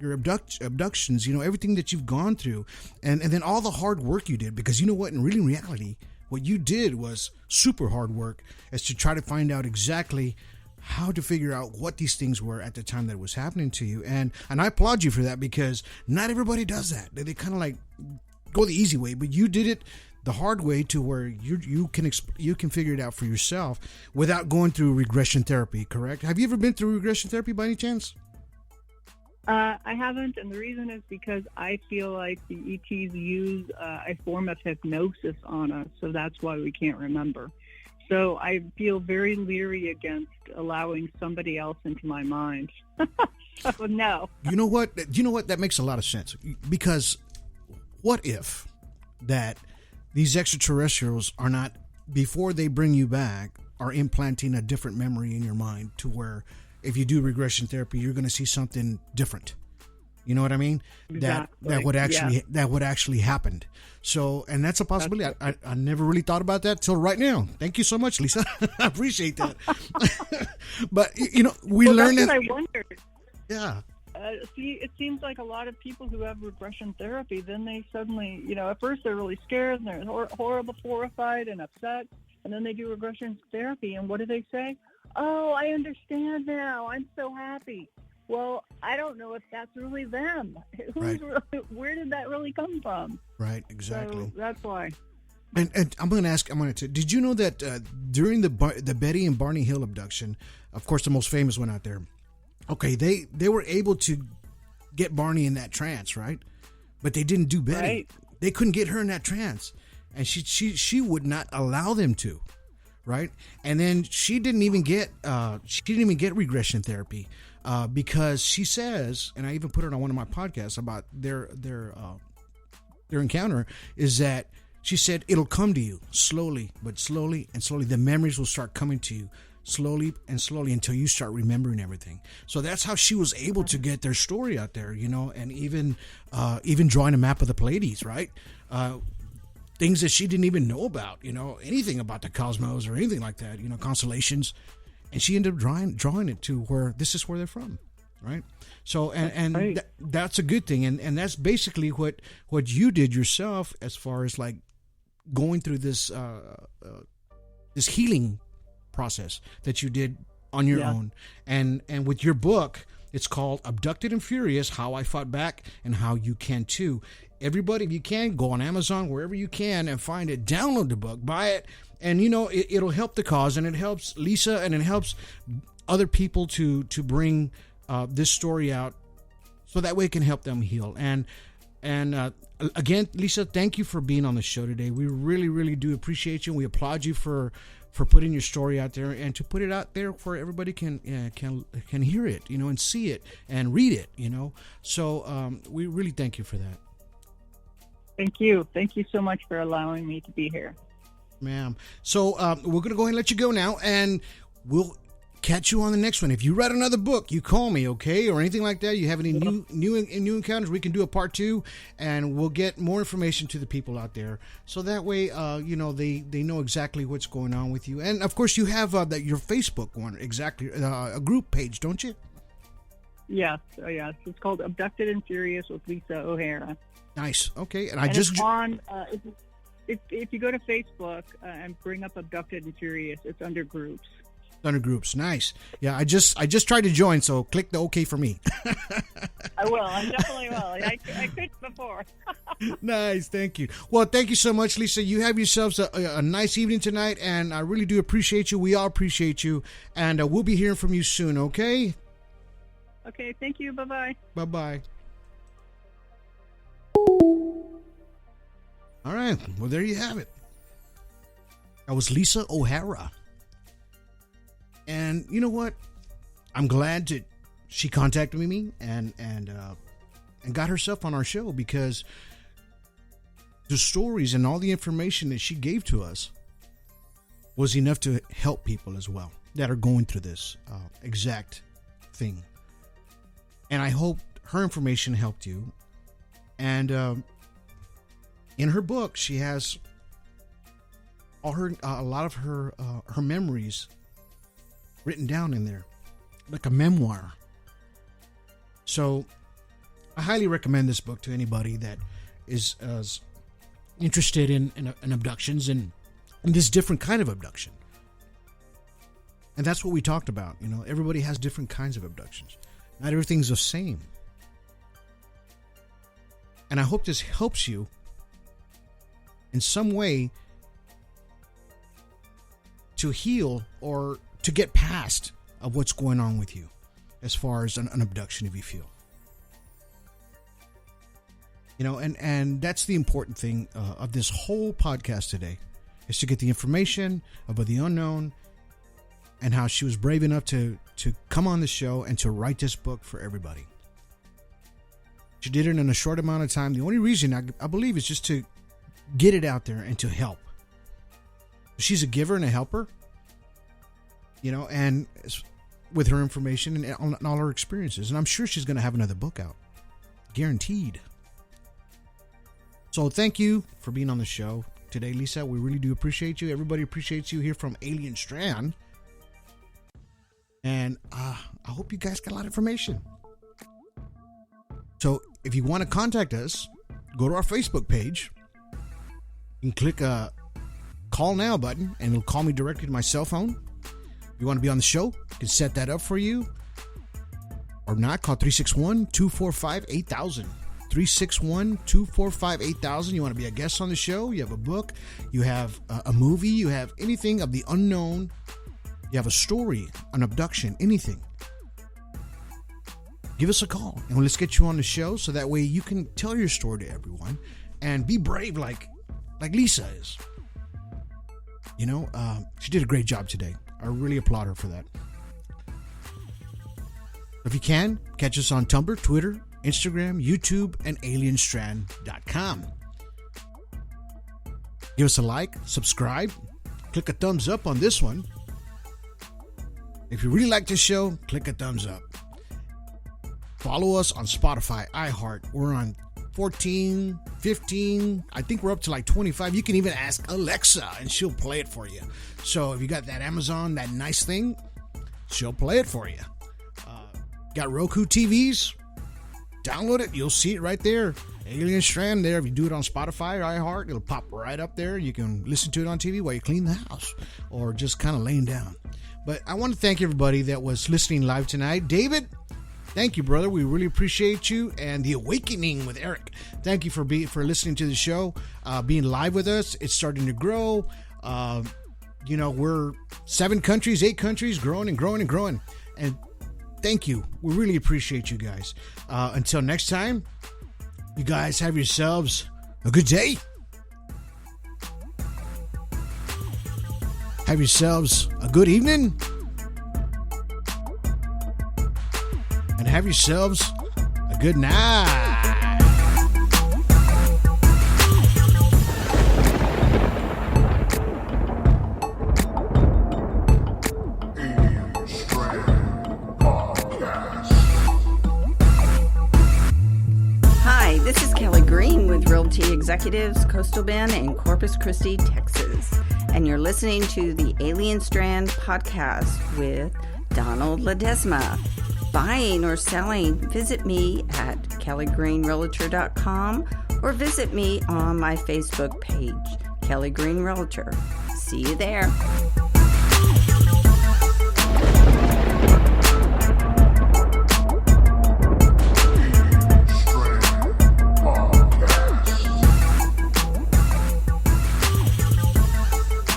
abductions, everything that you've gone through, and then all the hard work you did, because you know what, in reality, what you did was super hard work, as to try to find out exactly how to figure out what these things were at the time that it was happening to you. And I applaud you for that, because not everybody does that. They kind of like go the easy way, but you did it the hard way, to where you can figure it out for yourself without going through regression therapy, correct? Have you ever been through regression therapy by any chance? I haven't, and the reason is because I feel like the ETs use a form of hypnosis on us, so that's why we can't remember. So I feel very leery against allowing somebody else into my mind. So no. You know what? That makes a lot of sense, because what if that these extraterrestrials are not, before they bring you back, are implanting a different memory in your mind, to where if you do regression therapy, you're going to see something different. You know what I mean? Exactly. That would actually happen. So, and that's a possibility. I never really thought about that till right now. Thank you so much, Lisa. I appreciate that. But we learned that. I wondered. Yeah. See, it seems like a lot of people who have regression therapy, then they suddenly, at first they're really scared and they're horrified and upset, and then they do regression therapy, and what do they say? Oh, I understand now. I'm so happy. Well, I don't know if that's really them. Right. Where did that really come from? Right, exactly. So that's why. And I'm going to ask, did you know that during the Betty and Barney Hill abduction, of course, the most famous one out there, okay, they were able to get Barney in that trance, right? But they didn't do Betty. Right. They couldn't get her in that trance, and she would not allow them to. Right, and then she didn't even get regression therapy because she says, and I even put it on one of my podcasts about their encounter, is that she said it'll come to you slowly, but slowly and slowly. The memories will start coming to you slowly and slowly until you start remembering everything. So that's how she was able to get their story out there, and even drawing a map of the Pleiades, right? Things that she didn't even know about, anything about the cosmos or anything like that, constellations. And she ended up drawing it to where this is where they're from, right? So, and right. That's a good thing. And that's basically what you did yourself, as far as like going through this healing process that you did on your own. And with your book, it's called Abducted and Furious, How I Fought Back and How You Can Too. Everybody, if you can, go on Amazon, wherever you can, and find it. Download the book, buy it, and it'll help the cause, and it helps Lisa, and it helps other people to bring this story out, so that way it can help them heal. And again, Lisa, thank you for being on the show today. We really, really do appreciate you. We applaud you for putting your story out there, and to put it out there where everybody can hear it, and see it and read it, So we really thank you for that. Thank you. Thank you so much for allowing me to be here. Ma'am. So we're going to go ahead and let you go now, and we'll catch you on the next one. If you write another book, you call me, okay, or anything like that. You have any new encounters, we can do a part 2, and we'll get more information to the people out there, so that way they know exactly what's going on with you. And of course, you have your Facebook one, exactly, a group page, don't you? Yes. It's called Abducted and Furious with Lisa O'Hara. Nice. Okay, and it's on. If you go to Facebook and bring up Abducted and Furious, it's under groups. Thunder groups, nice. Yeah, I just tried to join, so click the OK for me. I will. I definitely will. I couldn't before. Nice, thank you. Well, thank you so much, Lisa. You have yourselves a nice evening tonight, and I really do appreciate you. We all appreciate you, and we'll be hearing from you soon, okay? Okay, thank you. Bye-bye. Bye-bye. All right, well, there you have it. That was Lisa O'Hara. And you know what? I'm glad that she contacted me and got herself on our show, because the stories and all the information that she gave to us was enough to help people as well that are going through this exact thing. And I hope her information helped you. And in her book, she has a lot of her memories written down in there, like a memoir. So I highly recommend this book to anybody that is interested in abductions and this different kind of abduction. And that's what we talked about. You know, everybody has different kinds of abductions. Not everything's the same. And I hope this helps you in some way to heal or to get past of what's going on with you as far as an abduction, if you feel. You know, and that's the important thing of this whole podcast today, is to get the information about the unknown and how she was brave enough to come on the show and to write this book for everybody. She did it in a short amount of time. The only reason I believe is just to get it out there and to help. She's a giver and a helper, you know, and with her information and all her experiences. And I'm sure she's going to have another book out. Guaranteed. So thank you for being on the show today, Lisa. We really do appreciate you. Everybody appreciates you here from Alien Strand. And I hope you guys got a lot of information. So if you want to contact us, go to our Facebook page and click a call now button, and it'll call me directly to my cell phone. If you want to be on the show, I can set that up for you. Or not, call 361-245-8000. 361-245-8000. You want to be a guest on the show, you have a book, you have a movie, you have anything of the unknown, you have a story, an abduction, anything. Give us a call and let's get you on the show so that way you can tell your story to everyone and be brave like Lisa is. You know, she did a great job today. I really applaud her for that. If you can, catch us on Tumblr, Twitter, Instagram, YouTube, and alienstrand.com. Give us a like, subscribe, click a thumbs up on this one. If you really like this show, click a thumbs up. Follow us on Spotify, iHeart. We're on 14, 15, I think we're up to like 25. You can even ask Alexa and she'll play it for you. So if you got that Amazon, that nice thing, she'll play it for you. Got Roku TVs? Download it. You'll see it right there. Alien Strand there. If you do it on Spotify or iHeart, it'll pop right up there. You can listen to it on TV while you clean the house or just kind of laying down. But I want to thank everybody that was listening live tonight. David, thank you, brother. We really appreciate you. And The Awakening with Eric, thank you for listening to the show, being live with us. It's starting to grow. You know, we're 8 countries, growing and growing and growing. And thank you. We really appreciate you guys. Until next time, you guys have yourselves a good day. Have yourselves a good evening. And have yourselves a good night. This is Kelly Green with Realty Executives, Coastal Bend and Corpus Christi, Texas. And you're listening to the Alien Strand podcast with Donald Ledesma. Buying or selling, visit me at kellygreenrealtor.com or visit me on my Facebook page, Kelly Green Realtor. See you there.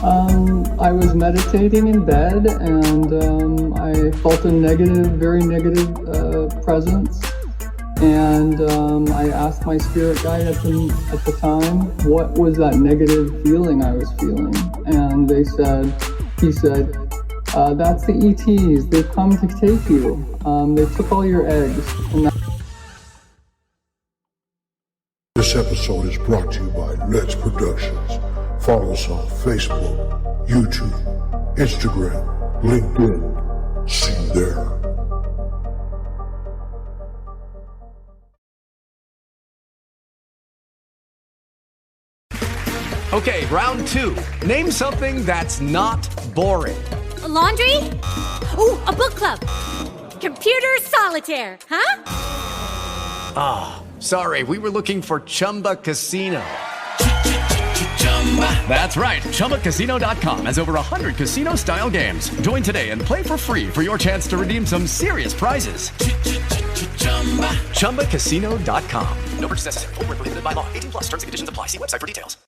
I was meditating in bed, and I felt a very negative presence. And I asked my spirit guide at the time, what was that negative feeling I was feeling? And he said, that's the ETs. They've come to take you. They took all your eggs. And This episode is brought to you by Let's Productions. Follow us on Facebook, YouTube, Instagram, LinkedIn. See you there. Okay, round two. Name something that's not boring. A laundry? Ooh, a book club. Computer solitaire, huh? Ah, oh, sorry, we were looking for Chumba Casino. That's right, ChumbaCasino.com has over 100 casino-style games. Join today and play for free for your chance to redeem some serious prizes. ChumbaCasino.com. No purchase necessary. Void where prohibited by law. 18+ terms and conditions apply. See website for details.